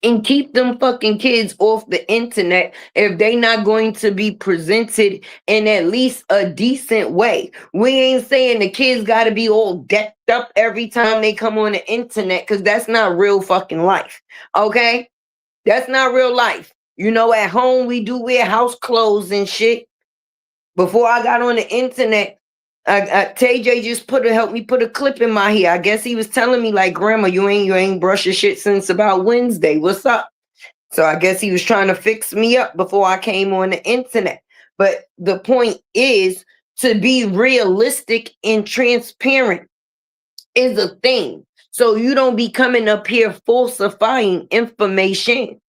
And keep them fucking kids off the internet if they not going to be presented in at least a decent way. We ain't saying the kids got to be all decked up every time they come on the internet, because that's not real fucking life. Okay? That's not real life. You know, at home we do wear house clothes and shit. Before I got on the internet, TJ just helped me put a clip in my hair. I guess he was telling me like, Grandma, you ain't brushed your shit since about Wednesday. What's up? So I guess he was trying to fix me up before I came on the internet. But the point is to be realistic and transparent is a thing. So you don't be coming up here falsifying information.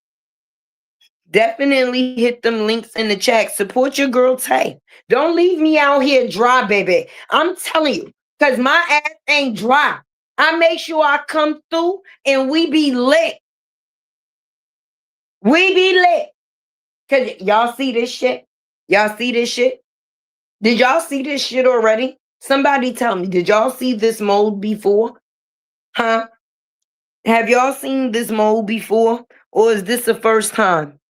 Definitely hit them links in the chat. Support your girl Tay. Don't leave me out here dry, baby. I'm telling you, because my ass ain't dry. I make sure I come through and we be lit. We be lit. Because y'all see this shit? Y'all see this shit? Did y'all see this shit already? Somebody tell me, did y'all see this mold before? Huh? Have y'all seen this mold before? Or is this the first time?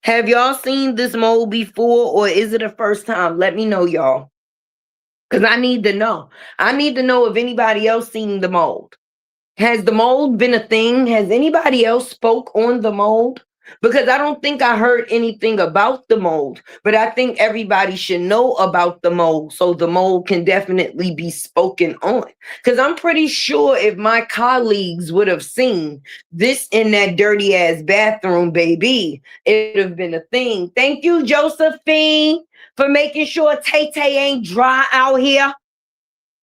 Have y'all seen this mold before, or is it a first time? Let me know, y'all. Because I need to know. I need to know if anybody else seen the mold. Has the mold been a thing? Has anybody else spoke on the mold? Because I don't think I heard anything about the mold, but I think everybody should know about the mold so the mold can definitely be spoken on. Because I'm pretty sure if my colleagues would have seen this in that dirty ass bathroom, baby, it would have been a thing. Thank you, Josephine, for making sure Tay-Tay ain't dry out here.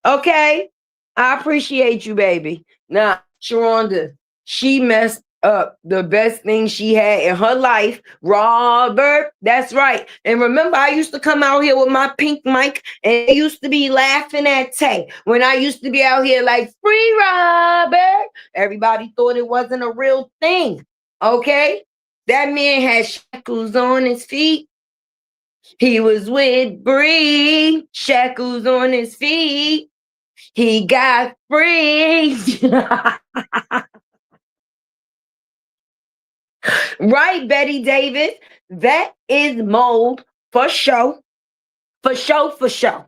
Okay? I appreciate you, baby. Now, Sharonda, she messed up the best thing she had in her life. Robert, that's right. And remember, I used to come out here with my pink mic and they used to be laughing at Tay when I used to be out here like, free Robert. Everybody thought it wasn't a real thing. Okay? That man had shackles on his feet. He was with Bree, shackles on his feet. He got free. Right, Betty Davis. That is mold for show. For show, for show.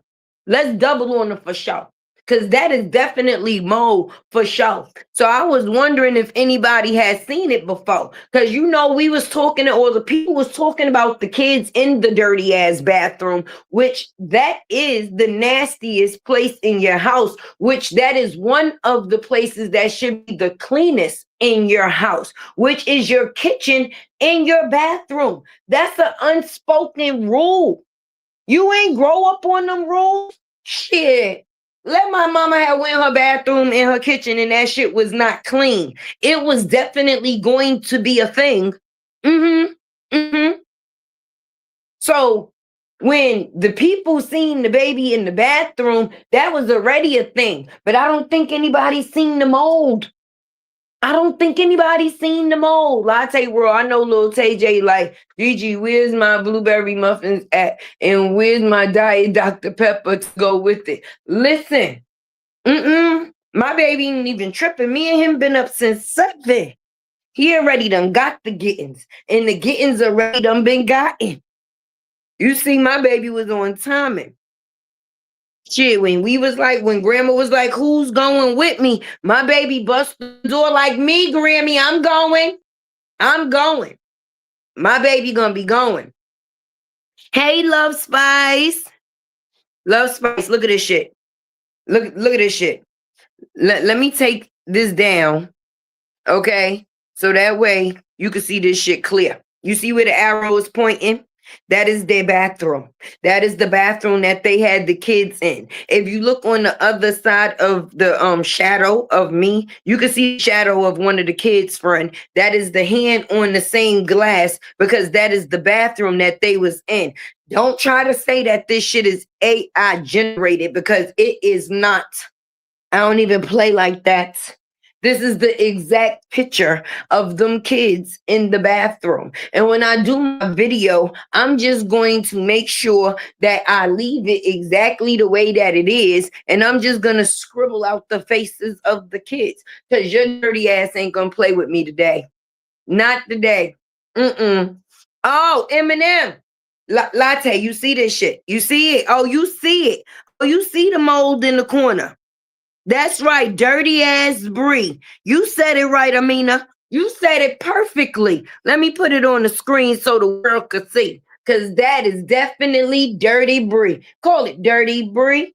Let's double on the for show. Because that is definitely mold for show. So I was wondering if anybody had seen it before. Because you know, we was talking, or the people was talking about the kids in the dirty ass bathroom, which that is the nastiest place in your house, which that is one of the places that should be the cleanest in your house, which is your kitchen and your bathroom. That's an unspoken rule. You ain't grow up on them rules? Shit. Let my mama have went in her bathroom in her kitchen and that shit was not clean. It was definitely going to be a thing. So when the people seen the baby in the bathroom, that was already a thing. But I don't think anybody seen the mold. I don't think anybody's seen the mold. Latte World, I know little TJ like, Gigi, where's my blueberry muffins at? And where's my Diet Dr. Pepper to go with it? Listen, my baby ain't even tripping. Me and him been up since 7. He already done got the gettings. And the gettings already done been gotten. You see, my baby was on timing. Shit, when grandma was like, who's going with me? My baby bust the door like, me, Grammy, I'm going. My baby gonna be going. Hey, Love Spice. Love Spice, look at this shit. Look at this shit. Let me take this down, okay? So that way you can see this shit clear. You see where the arrow is pointing? That is their bathroom. That is the bathroom that they had the kids in. If you look on the other side of the shadow of me, you can see the shadow of one of the kids' friend. That is the hand on the same glass because that is the bathroom that they was in. Don't try to say that this shit is AI generated because it is not. I don't even play like that. This is the exact picture of them kids in the bathroom. And when I do my video, I'm just going to make sure that I leave it exactly the way that it is. And I'm just going to scribble out the faces of the kids because your dirty ass ain't going to play with me today. Not today. Oh, Eminem. Latte, you see this shit? You see it? Oh, you see it. Oh, you see the mold in the corner. That's right, dirty ass Bree. You said it right, Amina. You said it perfectly. Let me put it on the screen so the world could see. Because that is definitely Dirty Bree. Call it Dirty Bree.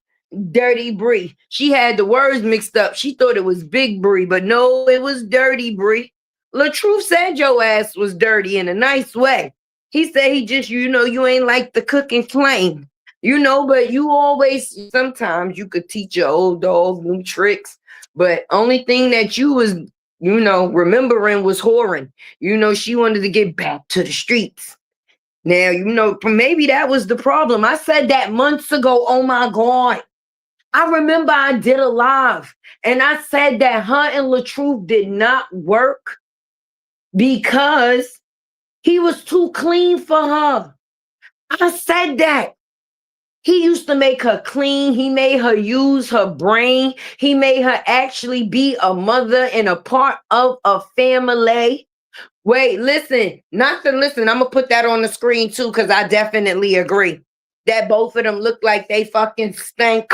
Dirty Bree. She had the words mixed up. She thought it was Big Bree, but no, it was Dirty Bree. LaTruth said your ass was dirty in a nice way. He said he just, you ain't like the cooking flame. But you always, sometimes you could teach your old dog new tricks, but only thing that you was, remembering was whoring. She wanted to get back to the streets. Now, maybe that was the problem. I said that months ago. Oh my God. I remember I did a live and I said that her and LaTruth did not work because he was too clean for her. I said that. He used to make her clean. He made her use her brain. He made her actually be a mother and a part of a family. Wait, listen. I'm going to put that on the screen too because I definitely agree that both of them look like they fucking stink.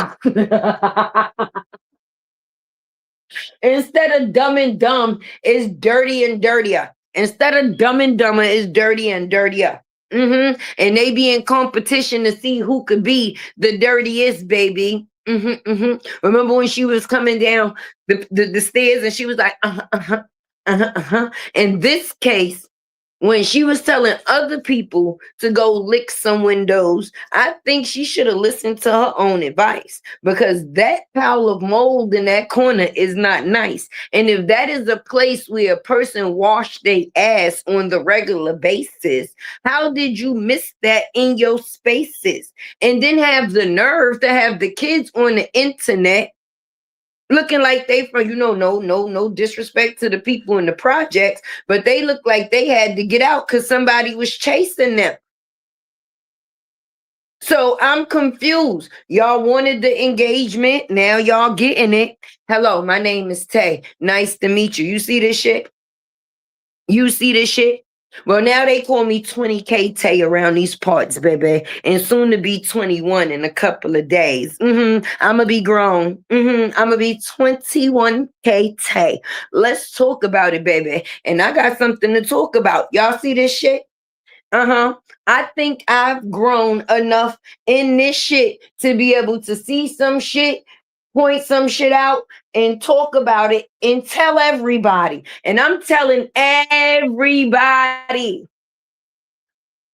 Instead of Dumb and Dumb, it's Dirty and Dirtier. Instead of Dumb and Dumber, it's Dirty and Dirtier. And they be in competition to see who could be the dirtiest, baby. Remember when she was coming down the stairs and she was like, In this case, when she was telling other people to go lick some windows, I think she should have listened to her own advice because that pile of mold in that corner is not nice. And if that is a place where a person washed their ass on the regular basis, how did you miss that in your spaces? And then have the nerve to have the kids on the internet looking like they from, no disrespect to the people in the projects, but they look like they had to get out because somebody was chasing them. So I'm confused. Y'all wanted the engagement. Now y'all getting it. Hello, my name is Tay. Nice to meet you. You see this shit? You see this shit? Well, now they call me 20K Tay around these parts, baby. And soon to be 21 in a couple of days. I'm going to be grown. I'm going to be 21K Tay. Let's talk about it, baby. And I got something to talk about. Y'all see this shit? I think I've grown enough in this shit to be able to see some shit, point some shit out, and talk about it and tell everybody. And I'm telling everybody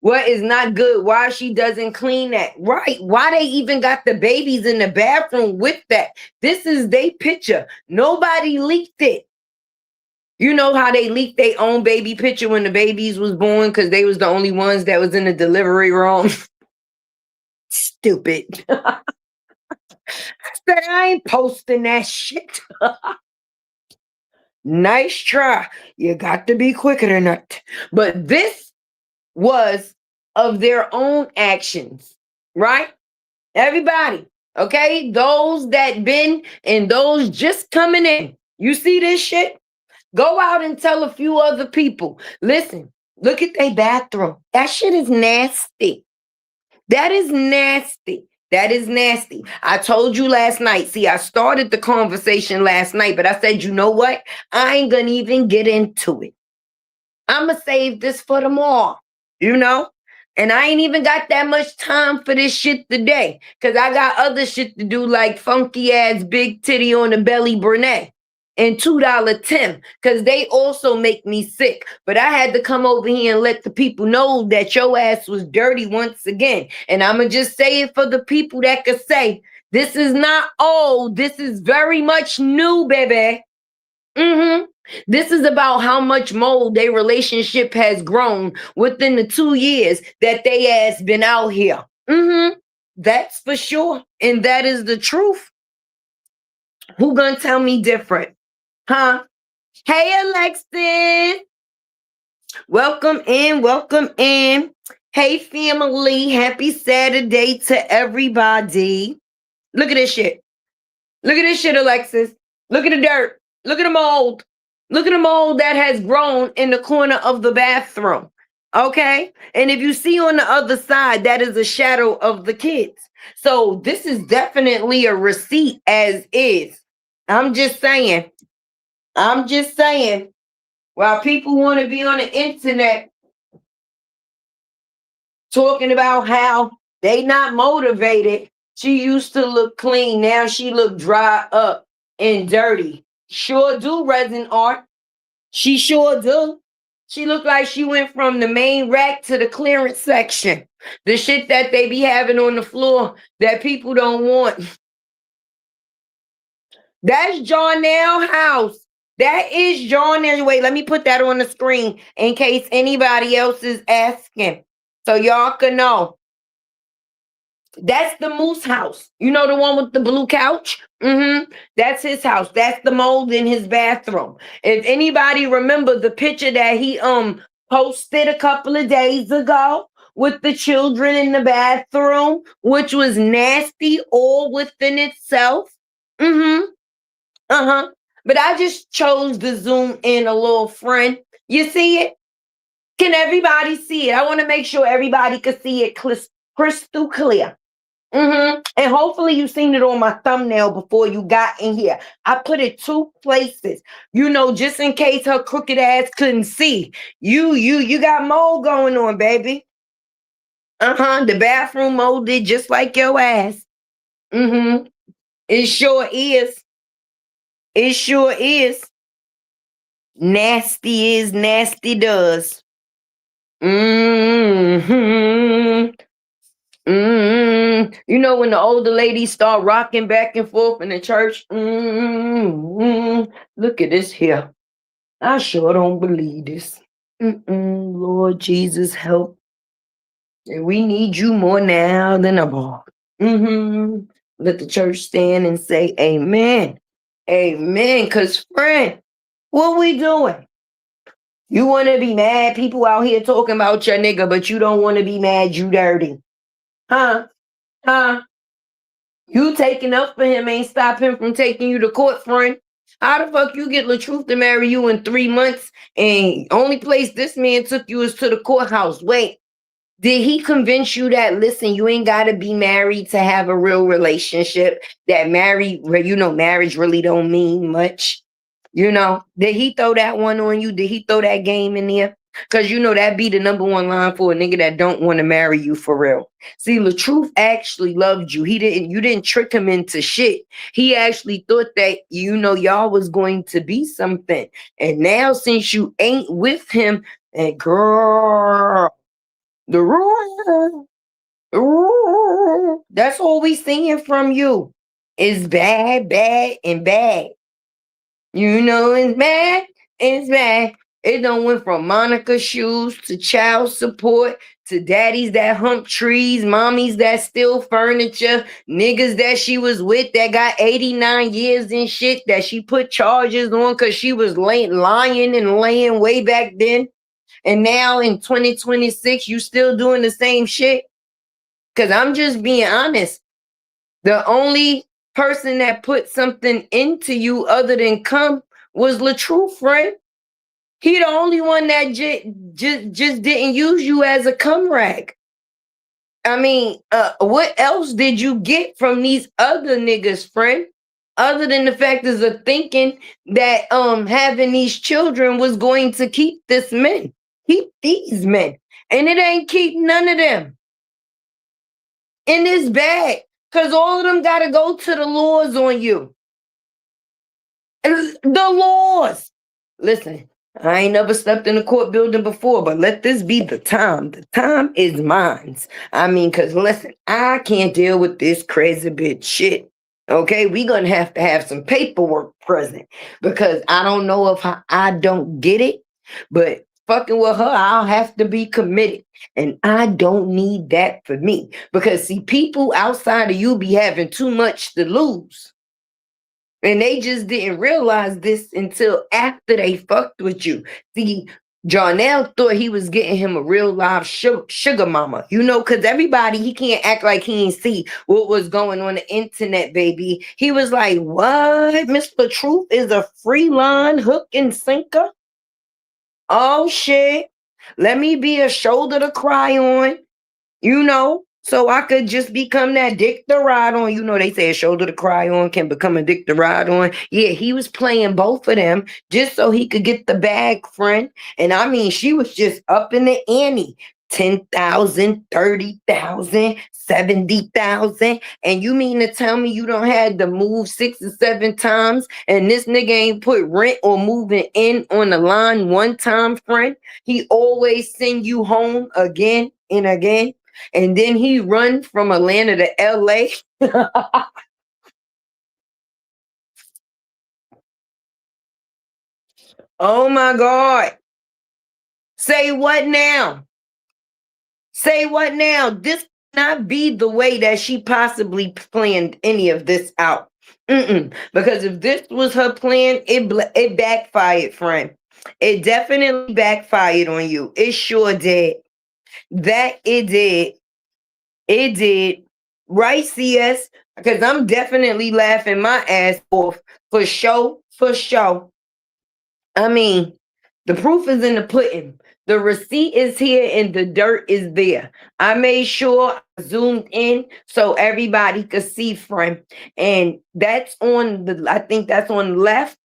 what is not good, why she doesn't clean that. Right. Why they even got the babies in the bathroom with that. This is their picture. Nobody leaked it. You know how they leaked their own baby picture when the babies was born because they was the only ones that was in the delivery room. Stupid. Said I ain't posting that shit. Nice try. You got to be quicker than that. But this was of their own actions, right? Everybody, okay? Those that been and those just coming in. You see this shit? Go out and tell a few other people. Listen, look at their bathroom. That shit is nasty. That is nasty. That is nasty. I told you last night. See, I started the conversation last night, but I said, you know what? I ain't gonna even get into it. I'm gonna save this for tomorrow, And I ain't even got that much time for this shit today because I got other shit to do like funky ass big titty on the belly brunette and $2 Tim because they also make me sick. But I had to come over here and let the people know that your ass was dirty once again. And I'm going to just say it for the people that could say, this is not old. This is very much new, baby. This is about how much mold their relationship has grown within the 2 years that they ass been out here. That's for sure. And that is the truth. Who gonna tell me different? Huh? Hey, Alexis. Welcome in. Welcome in. Hey, family. Happy Saturday to everybody. Look at this shit. Look at this shit, Alexis. Look at the dirt. Look at the mold. Look at the mold that has grown in the corner of the bathroom. Okay? And if you see on the other side, that is a shadow of the kids. So this is definitely a receipt as is. I'm just saying. I'm just saying. While people want to be on the internet talking about how they not motivated, she used to look clean. Now she look dry up and dirty. Sure do, resin art. She sure do. She looked like she went from the main rack to the clearance section. The shit that they be having on the floor that people don't want. That's Jarnell house. That is Jarnell. Wait, let me put that on the screen in case anybody else is asking. So y'all can know. That's the Moose house. You know the one with the blue couch? That's his house. That's the mold in his bathroom. If anybody remember the picture that he posted a couple of days ago with the children in the bathroom, which was nasty all within itself. But I just chose to zoom in a little, friend. You see it? Can everybody see it? I want to make sure everybody can see it crystal clear. And hopefully you seen it on my thumbnail before you got in here. I put it 2 places, you know, just in case her crooked ass couldn't see. You got mold going on, baby. The bathroom molded just like your ass. It sure is. It sure is. Nasty is nasty does. You know when the older ladies start rocking back and forth in the church? Look at this here. I sure don't believe this. Lord Jesus, help. We need you more now than ever. Let the church stand and say amen. Amen. Because, friend, what we doing? You want to be mad? People out here talking about your nigga, but you don't want to be mad you dirty. Huh? You taking up for him ain't stop him from taking you to court, friend. How the fuck you get LaTruth to marry you in 3 months and only place this man took you is to the courthouse? Wait, did he convince you that, listen, you ain't got to be married to have a real relationship? That marriage really don't mean much? You know, did he throw that one on you? Did he throw that game in there? Because you know that be the number one line for a nigga that don't want to marry you for real. See, LaTruth actually loved you. You didn't trick him into shit. He actually thought that, you know, y'all was going to be something. And now since you ain't with him, and girl, that's all we seeing from you. Is bad, and bad. You know, it's bad. It's bad. It done went from Monica shoes to child support to daddies that hump trees, mommies that steal furniture, niggas that she was with that got 89 years and shit that she put charges on because she was lying and laying way back then. And now in 2026, you still doing the same shit? Because I'm just being honest. The only person that put something into you other than cum was LaTruth, friend. He the only one that just didn't use you as a cum rag. I mean, what else did you get from these other niggas, friend? Other than the fact of thinking that having these children was going to keep these men. And it ain't keep none of them. And it's bad. Because all of them got to go to the laws on you. The laws. Listen, I ain't never stepped in a court building before, but let this be the time. The time is mine. I mean, because listen, I can't deal with this crazy bitch shit. Okay, we gonna have to have some paperwork present because I don't know if I don't get it, but fucking with her, I'll have to be committed. And I don't need that for me. Because see, people outside of you be having too much to lose. And they just didn't realize this until after they fucked with you. See, Jarnell thought he was getting him a real live sugar mama, because everybody, he can't act like he ain't see what was going on the internet, baby. He was like, what? Mr. Truth is a free line hook and sinker? Oh, shit. Let me be a shoulder to cry on, so I could just become that dick to ride on. They say a shoulder to cry on can become a dick to ride on. Yeah, he was playing both of them just so he could get the bag, friend. And I mean, she was just up in the ante. 10,000, 30,000, 70,000. And you mean to tell me you don't had to move 6 or 7 times and this nigga ain't put rent or moving in on the line one time, friend? He always send you home again and again. And then he run from Atlanta to LA. Oh my God. Say what now? Say what now? This cannot be the way that she possibly planned any of this out. Because if this was her plan, it backfired, friend. It definitely backfired on you. It sure did. That it did. It did. Right, CS? Because I'm definitely laughing my ass off. For sure. For sure. I mean, the proof is in the pudding. The receipt is here and the dirt is there. I made sure I zoomed in so everybody could see, friend. And that's I think that's on the left.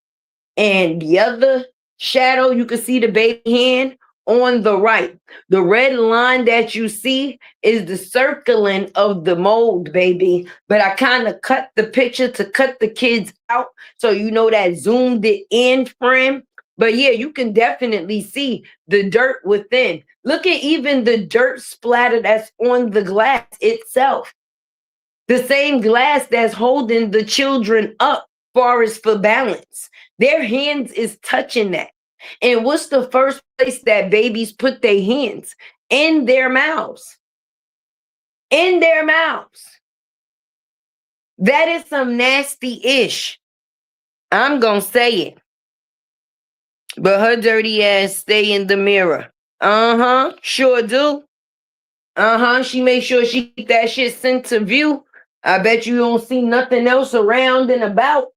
And the other shadow, you can see the baby hand on the right. The red line that you see is the circling of the mold, baby. But I kind of cut the picture to cut the kids out. So that zoomed it in, friend. But yeah, you can definitely see the dirt within. Look at even the dirt splatter that's on the glass itself. The same glass that's holding the children up far as for balance. Their hands is touching that. And what's the first place that babies put their hands? In their mouths. In their mouths. That is some nasty-ish. I'm going to say it. But her dirty ass stay in the mirror. Sure do. She make sure she keep that shit sent to view. I bet you don't see nothing else around and about.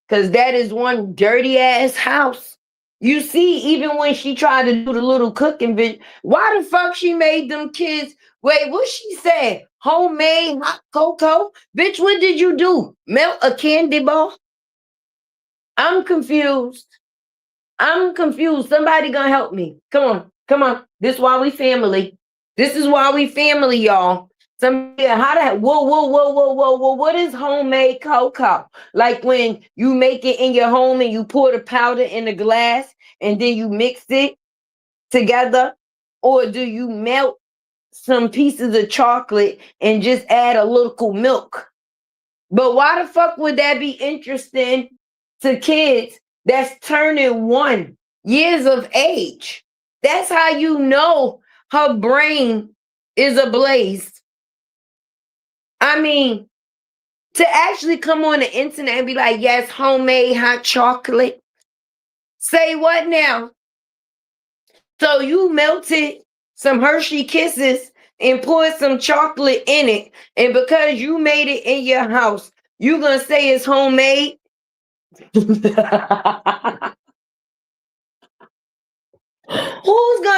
Because that is one dirty ass house. You see, even when she tried to do the little cooking video, why the fuck she made them kids? Wait, what she said? Homemade hot cocoa? Bitch, what did you do? Melt a candy bar? I'm confused. Somebody gonna help me. Come on. This is why we family. This is why we family, y'all. Whoa. What is homemade cocoa? Like when you make it in your home and you pour the powder in the glass and then you mix it together? Or do you melt some pieces of chocolate and just add a little milk? But why the fuck would that be interesting to kids that's turning 1 years of age? That's how you know her brain is ablaze. I mean, to actually come on the internet and be like, yes, homemade hot chocolate. Say what now? So you melted some Hershey Kisses and poured some chocolate in it. And because you made it in your house, you gonna say it's homemade? Who's gonna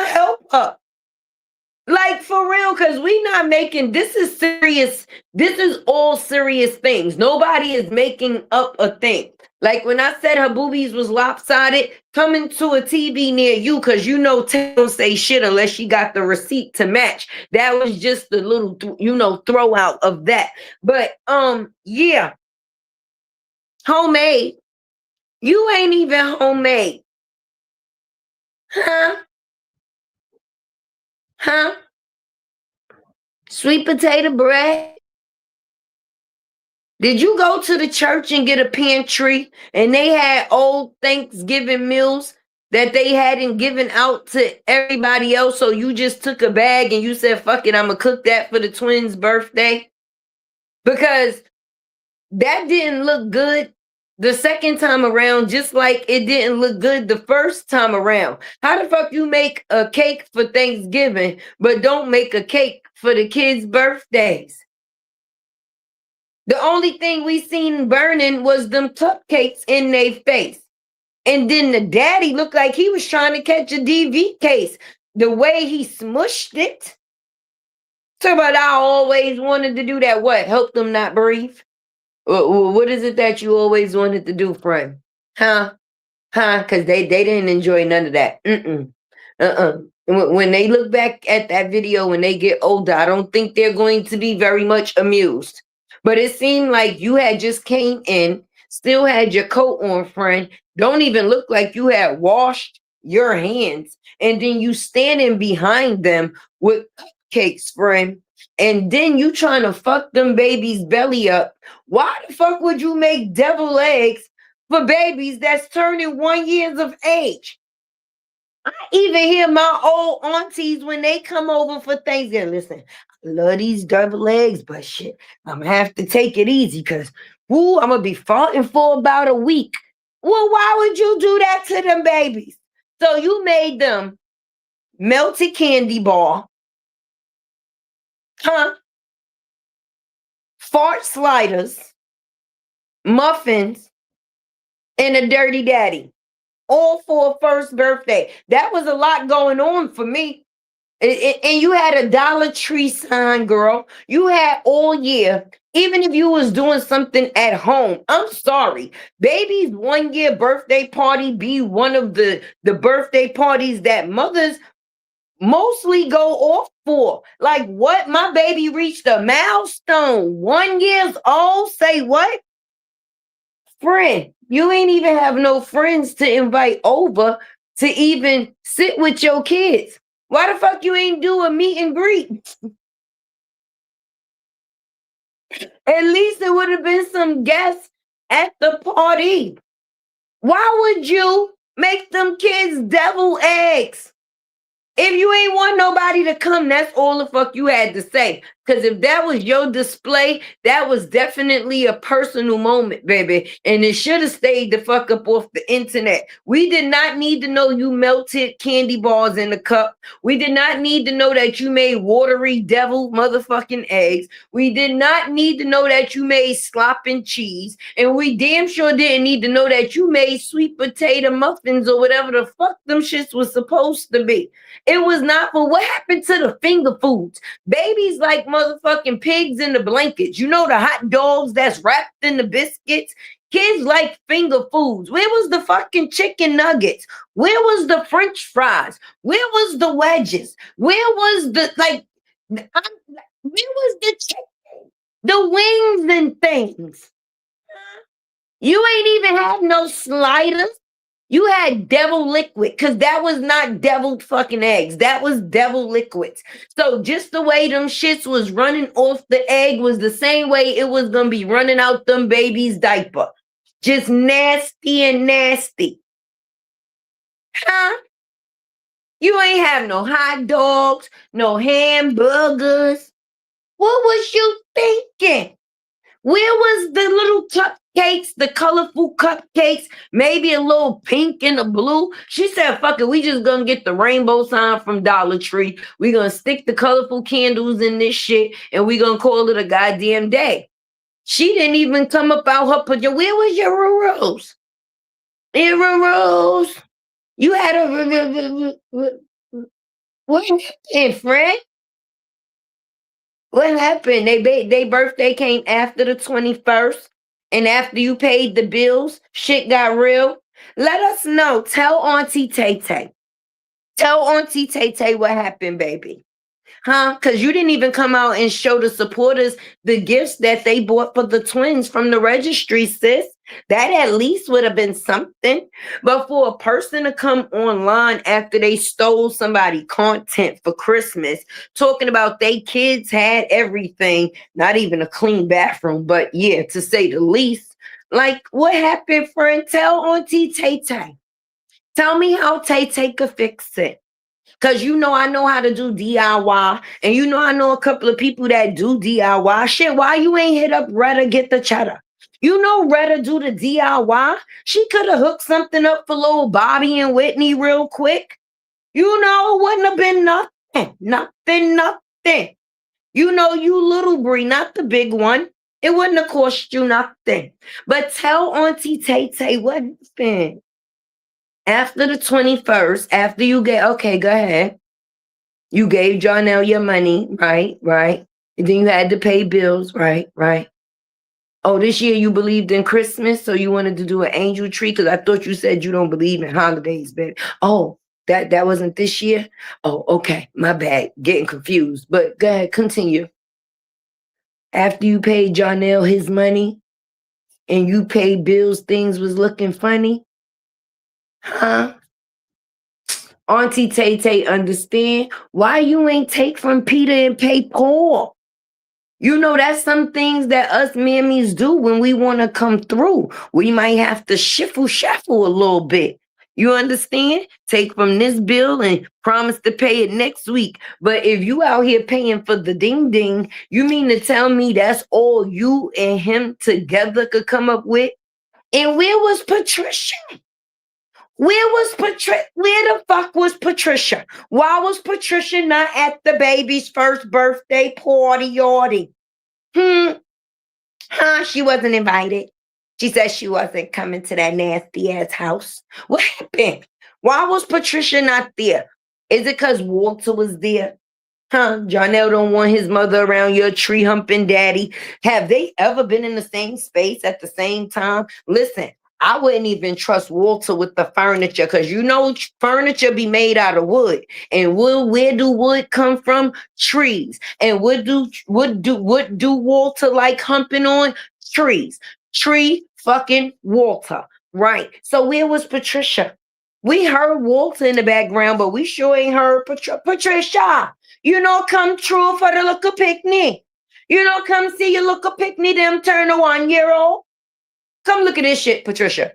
help her? Like, for real, because we not making, this is serious. This is all serious things. Nobody is making up a thing. Like when I said her boobies was lopsided, coming to a TV near you, because Tay don't say shit unless she got the receipt to match. That was just the little, throw out of that. But, yeah. Homemade. You ain't even homemade. Huh? Sweet potato bread? Did you go to the church and get a pantry and they had old Thanksgiving meals that they hadn't given out to everybody else? So you just took a bag and you said, fuck it, I'm going to cook that for the twins' birthday? Because that didn't look good the second time around, just like it didn't look good the first time around. How the fuck you make a cake for Thanksgiving, but don't make a cake for the kids' birthdays? The only thing we seen burning was them cupcakes in their face. And then the daddy looked like he was trying to catch a DV case. The way he smushed it. Talk about I always wanted to do that. What? Help them not breathe? What is it that you always wanted to do, friend? Huh? Because they didn't enjoy none of that. When they look back at that video when they get older, I don't think they're going to be very much amused. But it seemed like you had just came in, still had your coat on, friend. Don't even look like you had washed your hands. And then you standing behind them with cupcakes, friend. And then you trying to fuck them babies' belly up. Why the fuck would you make devil eggs for babies that's turning 1 year of age? I even hear my old aunties when they come over for Thanksgiving. Listen, I love these devil eggs, but shit, I'm gonna have to take it easy because I'm gonna be fighting for about a week. Well, why would you do that to them babies? So you made them melted candy bar, fart sliders, muffins, and a dirty daddy. All for a first birthday. That was a lot going on for me. And you had a Dollar Tree sign, girl. You had all year. Even if you was doing something at home, I'm sorry. Baby's 1 year birthday party be one of the birthday parties that mothers mostly go off for. Like what? My baby reached a milestone. 1 year old. Say what? Friend, you ain't even have no friends to invite over to even sit with your kids. Why the fuck you ain't do a meet and greet? At least it would have been some guests at the party. Why would you make them kids devil eggs? If you ain't want nobody to come, that's all the fuck you had to say. Because if that was your display, that was definitely a personal moment, baby. And it should have stayed the fuck up off the internet. We did not need to know you melted candy bars in the cup. We did not need to know that you made watery devil motherfucking eggs. We did not need to know that you made slop and cheese. And we damn sure didn't need to know that you made sweet potato muffins or whatever the fuck them shits was supposed to be. It was not for what happened to the finger foods. Babies like motherfucking pigs in the blankets. You know the hot dogs that's wrapped in the biscuits? Kids like finger foods. Where was the fucking chicken nuggets? Where was the french fries? Where was the wedges? Where was the, where was the chicken? The wings and things. You ain't even have no sliders. You had devil liquid because that was not deviled fucking eggs. That was devil liquids. So just the way them shits was running off the egg was the same way it was going to be running out them babies' diaper. Just nasty and nasty. Huh? You ain't have no hot dogs, no hamburgers. What was you thinking? Where was the little cupcakes, the colorful cupcakes, maybe a little pink and a blue? She said, fuck it, we just gonna get the rainbow sign from Dollar Tree. We gonna stick the colorful candles in this shit and we gonna call it a goddamn day. She didn't even come up out her pajama. Where was your rose? Rose. You had a what happened, Fred? What happened? They birthday came after the 21st, and after you paid the bills, shit got real. Let us know. Tell Auntie Tay Tay. Tell Auntie Tay Tay what happened, baby. Huh? Because you didn't even come out and show the supporters the gifts that they bought for the twins from the registry, sis. That at least would have been something. But for a person to come online after they stole somebody content for Christmas, talking about they kids had everything, not even a clean bathroom, but yeah, to say the least. Like, what happened, friend? Tell Auntie Tay Tay. Tell me how Tay Tay could fix it. Because you know I know how to do DIY. And you know I know a couple of people that do DIY. Shit, why you ain't hit up Retta Get the Cheddar? You know, Retta do the DIY. She could have hooked something up for little Bobby and Whitney real quick. You know, wouldn't have been nothing. Nothing. You know, you little Bree, not the big one. It wouldn't have cost you nothing. But tell Auntie Tay what happened. After the 21st, after you get, okay, go ahead. You gave Jonelle your money, right? And then you had to pay bills, right? Oh, this year you believed in Christmas, so you wanted to do an angel tree? Because I thought you said you don't believe in holidays, baby. Oh, that wasn't this year? Oh, okay, my bad. Getting confused. But go ahead, continue. After you paid Jonelle his money and you paid bills, things was looking funny? Huh? Auntie Tay understand why you ain't take from Peter and pay Paul. You know, that's some things that us mammies do when we want to come through. We might have to shuffle a little bit. You understand? Take from this bill and promise to pay it next week. But if you out here paying for the ding ding, you mean to tell me that's all you and him together could come up with? And where was Patricia? Where the fuck was Patricia? Why was Patricia not at the baby's first birthday party? She wasn't invited. She said she wasn't coming to that nasty ass house. What happened? Why was Patricia not there? Is it because Walter was there? Jonelle don't want his mother around your tree humping daddy. Have they ever been in the same space at the same time? Listen, I wouldn't even trust Walter with the furniture because you know furniture be made out of wood. And where do wood come from? Trees. And what do Walter like humping on? Trees. Tree fucking Walter. Right. So where was Patricia? We heard Walter in the background, but we sure ain't heard Patricia. You know, come true for the little picnic. You know, come see your little picnic, them turn a 1-year-old. Come look at this shit, Patricia.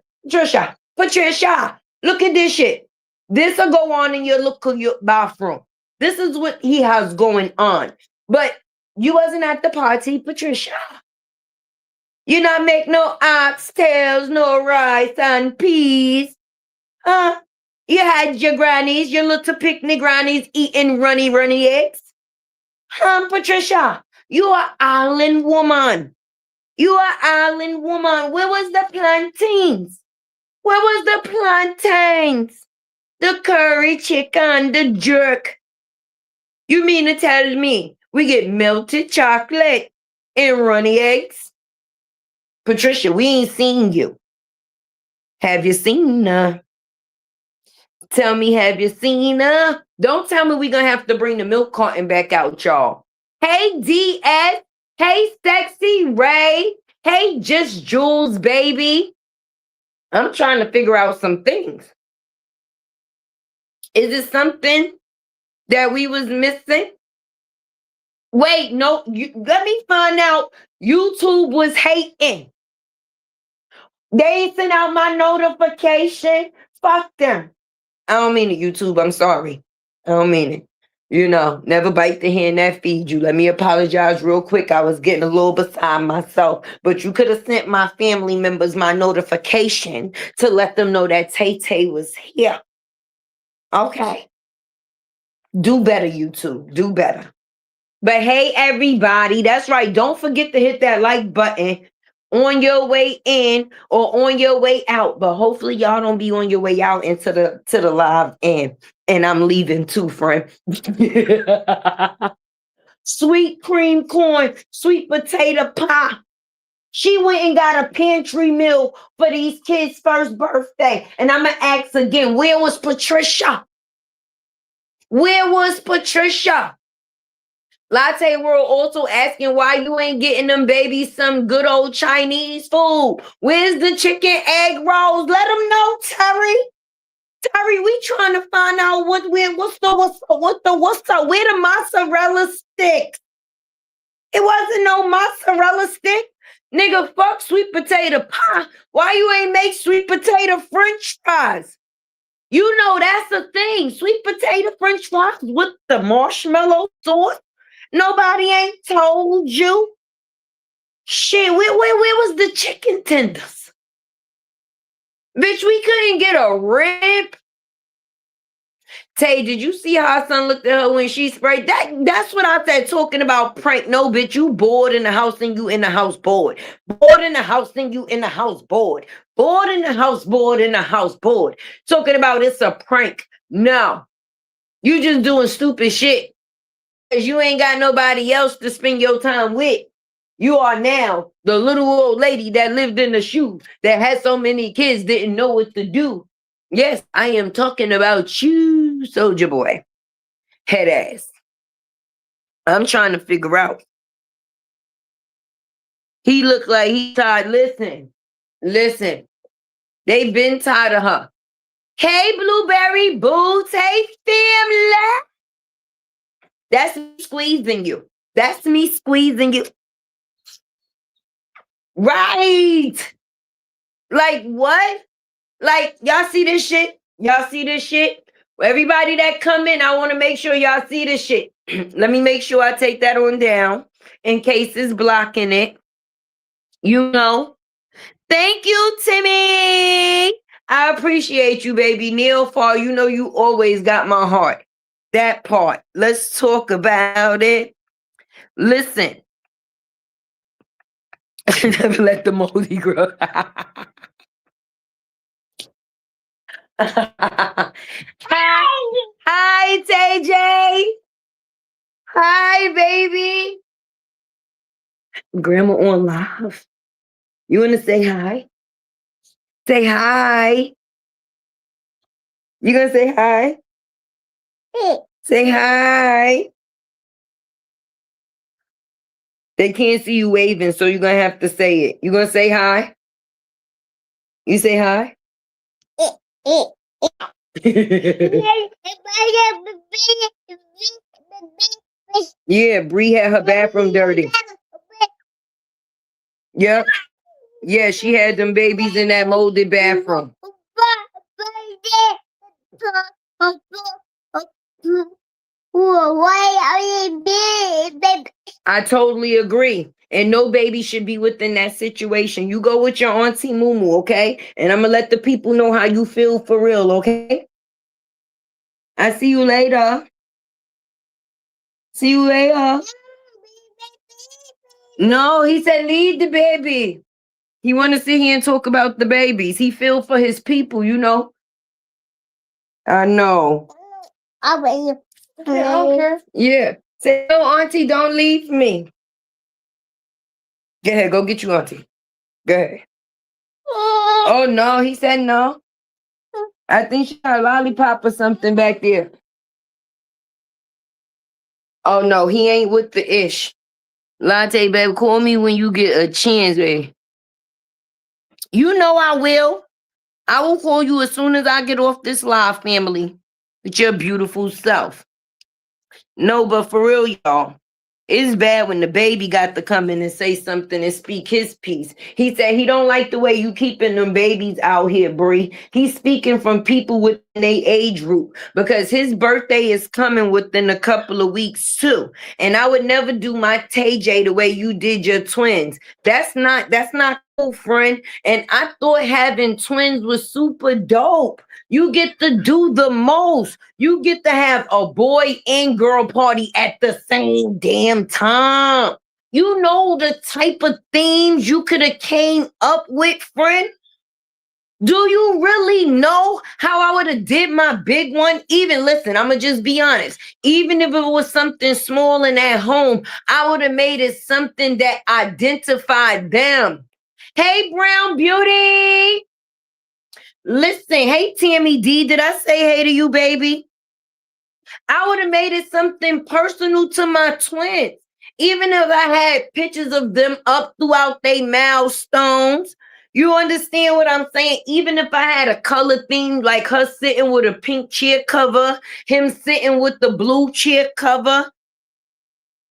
Patricia, look at this shit. This will go on in your bathroom. This is what he has going on. But you wasn't at the party, Patricia. You not make no oxtails, no rice and peas. You had your grannies, your little picnic grannies eating runny eggs. Patricia, you are island woman. You are island woman. Where was the plantains? Where was the plantains? The curry chicken, the jerk. You mean to tell me we get melted chocolate and runny eggs? Patricia, we ain't seen you. Have you seen her? Tell me, have you seen her? Don't tell me we're going to have to bring the milk carton back out, y'all. Hey, DS. Hey, Sexy Ray. Hey, Just Jules, baby. I'm trying to figure out some things. Is it something that we was missing? Wait, no. Let me find out. YouTube was hating. They ain't sent out my notification. Fuck them. I don't mean it, YouTube. I'm sorry. I don't mean it. You know, never bite the hand that feeds you. Let me apologize real quick. I was getting a little beside myself. But you could have sent my family members my notification to let them know that Tay was here. Okay. Do better, YouTube. Do better. But hey, everybody. That's right. Don't forget to hit that like button on your way in or on your way out. But hopefully y'all don't be on your way out into the live and I'm leaving too, friend. Sweet cream corn, sweet potato pie. She went and got a pantry meal for these kids' first birthday. And I'm going to ask again, where was Patricia? Where was Patricia? Latte World also asking why you ain't getting them babies some good old Chinese food. Where's the chicken egg rolls? Let them know, Terry. Terry, we trying to find out what's the where the mozzarella sticks? It wasn't no mozzarella stick. Nigga, fuck sweet potato pie. Why you ain't make sweet potato French fries? You know that's the thing. Sweet potato French fries with the marshmallow sauce. Nobody ain't told you. Shit, where was the chicken tenders? Bitch, we couldn't get a rib. Tay, did you see how her son looked at her when she sprayed? That's what I said, talking about prank. No, bitch, you bored in the house and you in the house bored. Bored in the house and you in the house bored. Bored in the house, bored in the house bored. Talking about it's a prank. No. You just doing stupid shit. Because you ain't got nobody else to spend your time with. You are now the little old lady that lived in the shoe that had so many kids didn't know what to do. Yes, I am talking about you, soldier boy. Head ass. I'm trying to figure out. He looked like he tired. Listen. They've been tired of her. Hey, Blueberry Boots. Hey, family. That's me squeezing you. That's me squeezing you. Right. Like what? Like, y'all see this shit? Y'all see this shit? Everybody that come in, I want to make sure y'all see this shit. Let me make sure I take that on down in case it's blocking it. You know. Thank you, Timmy. I appreciate you, baby. Neil Fall, you know you always got my heart. That part. Let's talk about it. Listen. Never let the moldy grow. Hi, TJ. Hi, baby. Grandma on live. You want to say hi? Say hi. You gonna say hi? Say hi. They can't see you waving, so you're gonna have to say it. You gonna say hi? You say hi? Yeah, Bree had her bathroom dirty. Yep. Yeah, she had them babies in that molded bathroom. I totally agree. And no baby should be within that situation. You go with your auntie Mumu, okay? And I'm going to let the people know how you feel for real, okay? I see you later. See you later. No, he said leave the baby. He want to sit here and talk about the babies. He feel for his people, you know. I know. Yeah. Say, no, auntie, don't leave me. Go ahead, go get you, auntie. Go ahead. Oh, no, he said no. I think she got a lollipop or something back there. Oh, no, he ain't with the ish. Latte, babe, call me when you get a chance, babe. You know I will. I will call you as soon as I get off this live, family. With your beautiful self. No, but for real, y'all. It's bad when the baby got to come in and say something and speak his piece. He said he don't like the way you keeping them babies out here, Bree. He's speaking from people within their age group because his birthday is coming within a couple of weeks too. And I would never do my TJ the way you did your twins. That's not cool, friend. And I thought having twins was super dope. You get to do the most. You get to have a boy and girl party at the same damn time. You know the type of themes you could have came up with, friend? Do you really know how I would have did my big one? Even, listen, I'm going to just be honest. Even if it was something small and at home, I would have made it something that identified them. Hey, Brown Beauty. Listen, hey, Tammy D, did I say hey to you, baby? I would have made it something personal to my twins. Even if I had pictures of them up throughout their milestones. You understand what I'm saying? Even if I had a color theme, like her sitting with a pink chair cover, him sitting with the blue chair cover.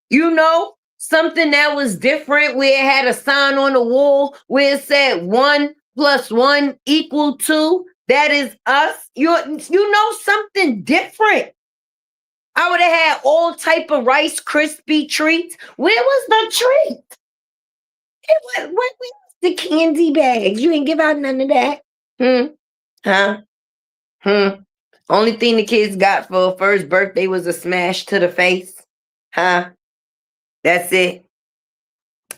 You know, something that was different where it had a sign on the wall where it said 1 + 1 = 2. That is us. You know, something different. I would have had all type of Rice Krispie treats. Where was the treat? What was the candy bags? You ain't give out none of that. Huh? Only thing the kids got for first birthday was a smash to the face. Huh? That's it.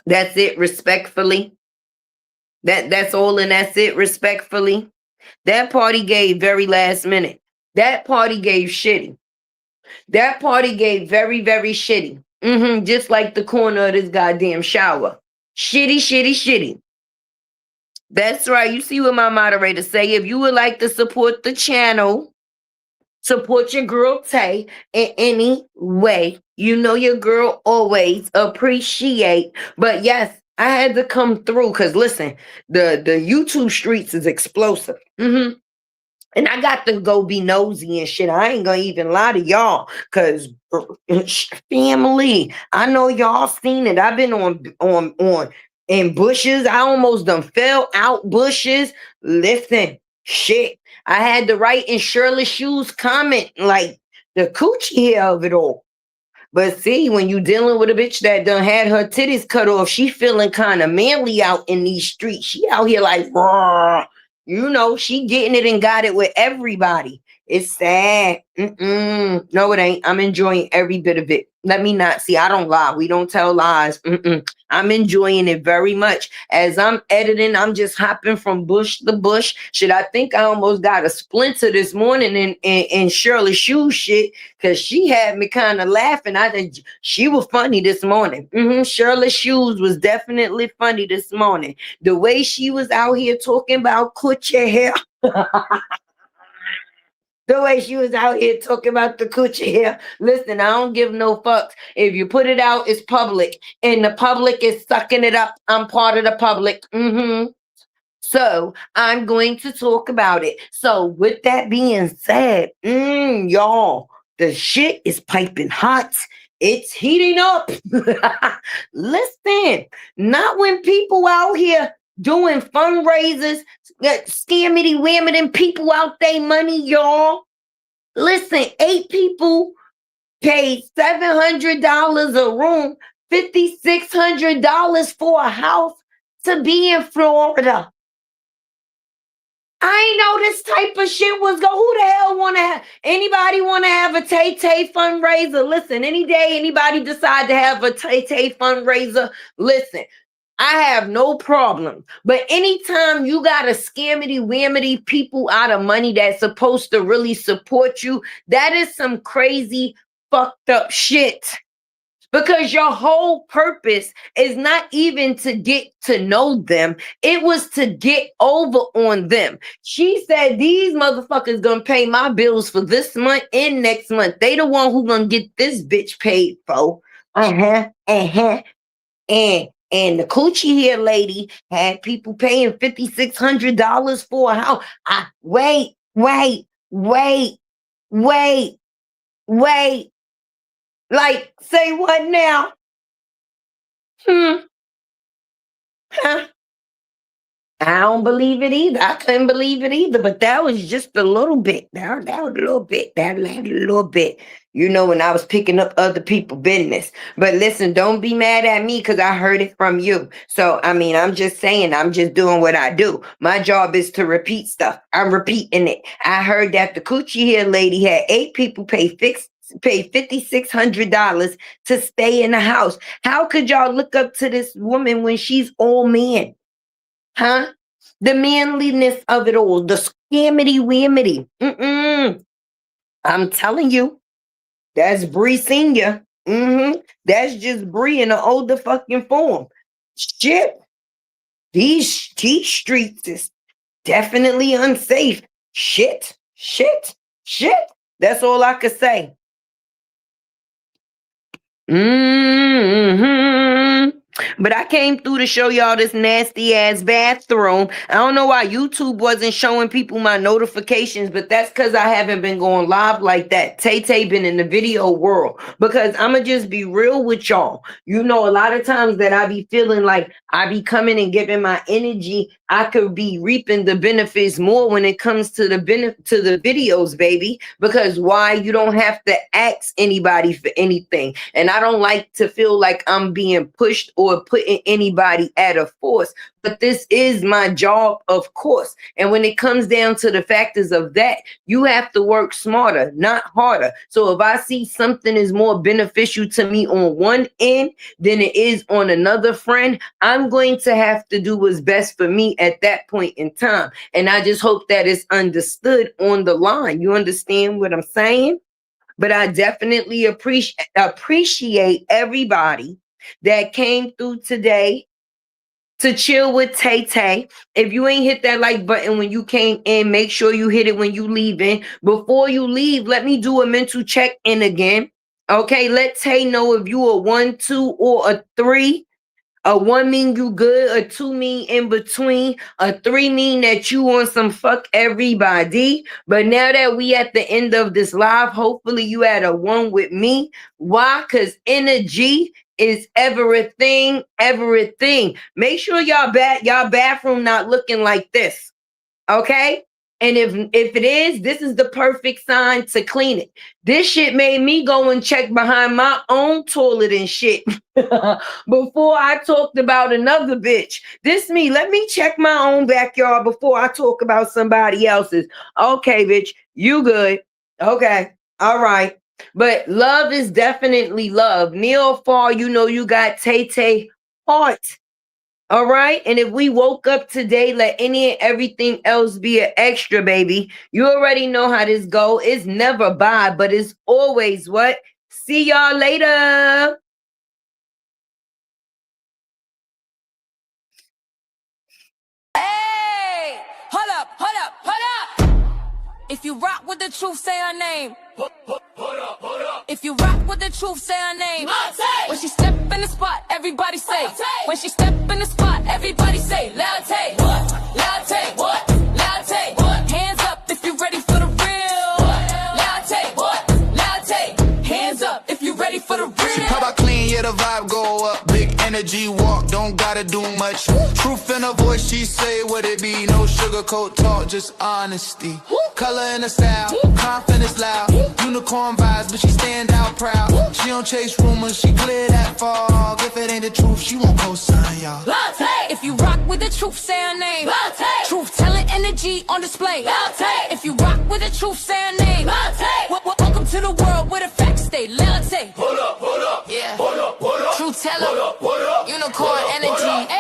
That's it, respectfully. That's all, and that's it, respectfully. That party gave very last minute. That party gave shitty. That party gave very, very shitty. Just like the corner of this goddamn shower. Shitty, shitty, shitty. That's right. You see what my moderator say. If you would like to support the channel, support your girl Tay in any way. You know your girl always appreciate. But yes, I had to come through because listen, the YouTube streets is explosive. And I got to go be nosy and shit. I ain't gonna even lie to y'all, cause family, I know y'all seen it. I've been on in bushes. I almost done fell out bushes. Listen, shit. I had to write in Shirley Shoes comment like the coochie hair of it all. But see, when you dealing with a bitch that done had her titties cut off, she feeling kind of manly out in these streets. She out here like, raw. You know, she getting it and got it with everybody. It's sad. No, it ain't. I'm enjoying every bit of it. Let me not see. I don't lie. We don't tell lies. I'm enjoying it very much. As I'm editing, I'm just hopping from bush to bush. Shit, I think I almost got a splinter this morning in Shirley Shoe shit because she had me kind of laughing. I think she was funny this morning. Shirley Shoes was definitely funny this morning. The way she was out here talking about coochie hair. The way she was out here talking about the coochie hair. Listen, I don't give no fucks. If you put it out, it's public. And the public is sucking it up. I'm part of the public. So I'm going to talk about it. So with that being said, y'all, the shit is piping hot. It's heating up. Listen, not when people out here doing fundraisers, scammity whammity people out their money, y'all. Listen, 8 people paid $700 a room, $5,600 for a house to be in Florida. I ain't know this type of shit was going. Who the hell want to have, anybody want to have a Tay-Tay fundraiser? Listen, any day anybody decide to have a Tay-Tay fundraiser, listen, I have no problem. But anytime you got a scammity whammity people out of money that's supposed to really support you, that is some crazy fucked up shit. Because your whole purpose is not even to get to know them. It was to get over on them. She said, these motherfuckers gonna pay my bills for this month and next month. They the one who gonna get this bitch paid for. And the coochie hair lady had people paying $5,600 for a house. Wait. Like, say what now? Huh? I don't believe it either. I couldn't believe it either. But that was just a little bit. That was a little bit. That was a little bit. You know, when I was picking up other people's business. But listen, don't be mad at me because I heard it from you. So, I mean, I'm just saying, I'm just doing what I do. My job is to repeat stuff. I'm repeating it. I heard that the coochie hair lady had 8 people pay $5,600 to stay in the house. How could y'all look up to this woman when she's all man? Huh? The manliness of it all, the scammity whammity. I'm telling you, that's Bree Senior. That's just Bree in an older fucking form. Shit. These streets is definitely unsafe. Shit. That's all I could say. But I came through to show y'all this nasty ass bathroom. I don't know why YouTube wasn't showing people my notifications, but that's because I haven't been going live like that. Tay-Tay been in the video world. Because I'ma just be real with y'all. You know, a lot of times that I be feeling like I be coming and giving my energy, I could be reaping the benefits more when it comes to the videos, baby. Because why? You don't have to ask anybody for anything. And I don't like to feel like I'm being pushed or or putting anybody at a force. But this is my job, of course. And when it comes down to the factors of that, you have to work smarter, not harder. So if I see something is more beneficial to me on one end than it is on another friend, I'm going to have to do what's best for me at that point in time. And I just hope that it's understood on the line. You understand what I'm saying? But I definitely appreciate everybody that came through today to chill with Tay Tay. If you ain't hit that like button when you came in, make sure you hit it when you leaving. Before you leave, let me do a mental check-in again. Okay, let Tay know if you a 1, 2, or a 3. A 1 mean you good, a 2 mean in between, a 3 mean that you want some fuck everybody. But now that we at the end of this live, hopefully you had a 1 with me. Why? Because energy is everything, everything. Make sure y'all bathroom not looking like this. Okay? And if it is, this is the perfect sign to clean it. This shit made me go and check behind my own toilet and shit before I talked about another bitch. This me. Let me check my own backyard before I talk about somebody else's. Okay, bitch, you good. Okay, all right. But love is definitely love. Neil Fall, you know you got Tay Tay heart. All right. And if we woke up today, let any and everything else be an extra, baby. You already know how this go. It's never bye, but it's always what? See y'all later. Hey, hold up, hold up, hold up. If you rock with the truth, say her name. If you rock with the truth, say her name. When she step in the spot, everybody say. When she step in the spot, everybody say. Latte, what? Latte, what? Latte, what? Hands up if you ready for the real. Latte, what? Latte, hands up if you ready for the real. She pop out clean, yeah, the vibe go up. Big energy walk, don't gotta do much. Truth in her voice, she say what it be. No sugarcoat talk, just honesty. Color in her style, confidence loud. Unicorn vibes, but she stand out proud. She don't chase rumors, she clear that fog. If it ain't the truth, she won't co-sign y'all. Latte. If you rock with the truth, say her name. Latte. Truth telling energy on display. Latte. If you rock with the truth, say her name. Latte. Welcome to the world where the facts stay. Latte. Hold up, yeah. hold up, hold up. Truth teller. Hold up, Unicorn energy.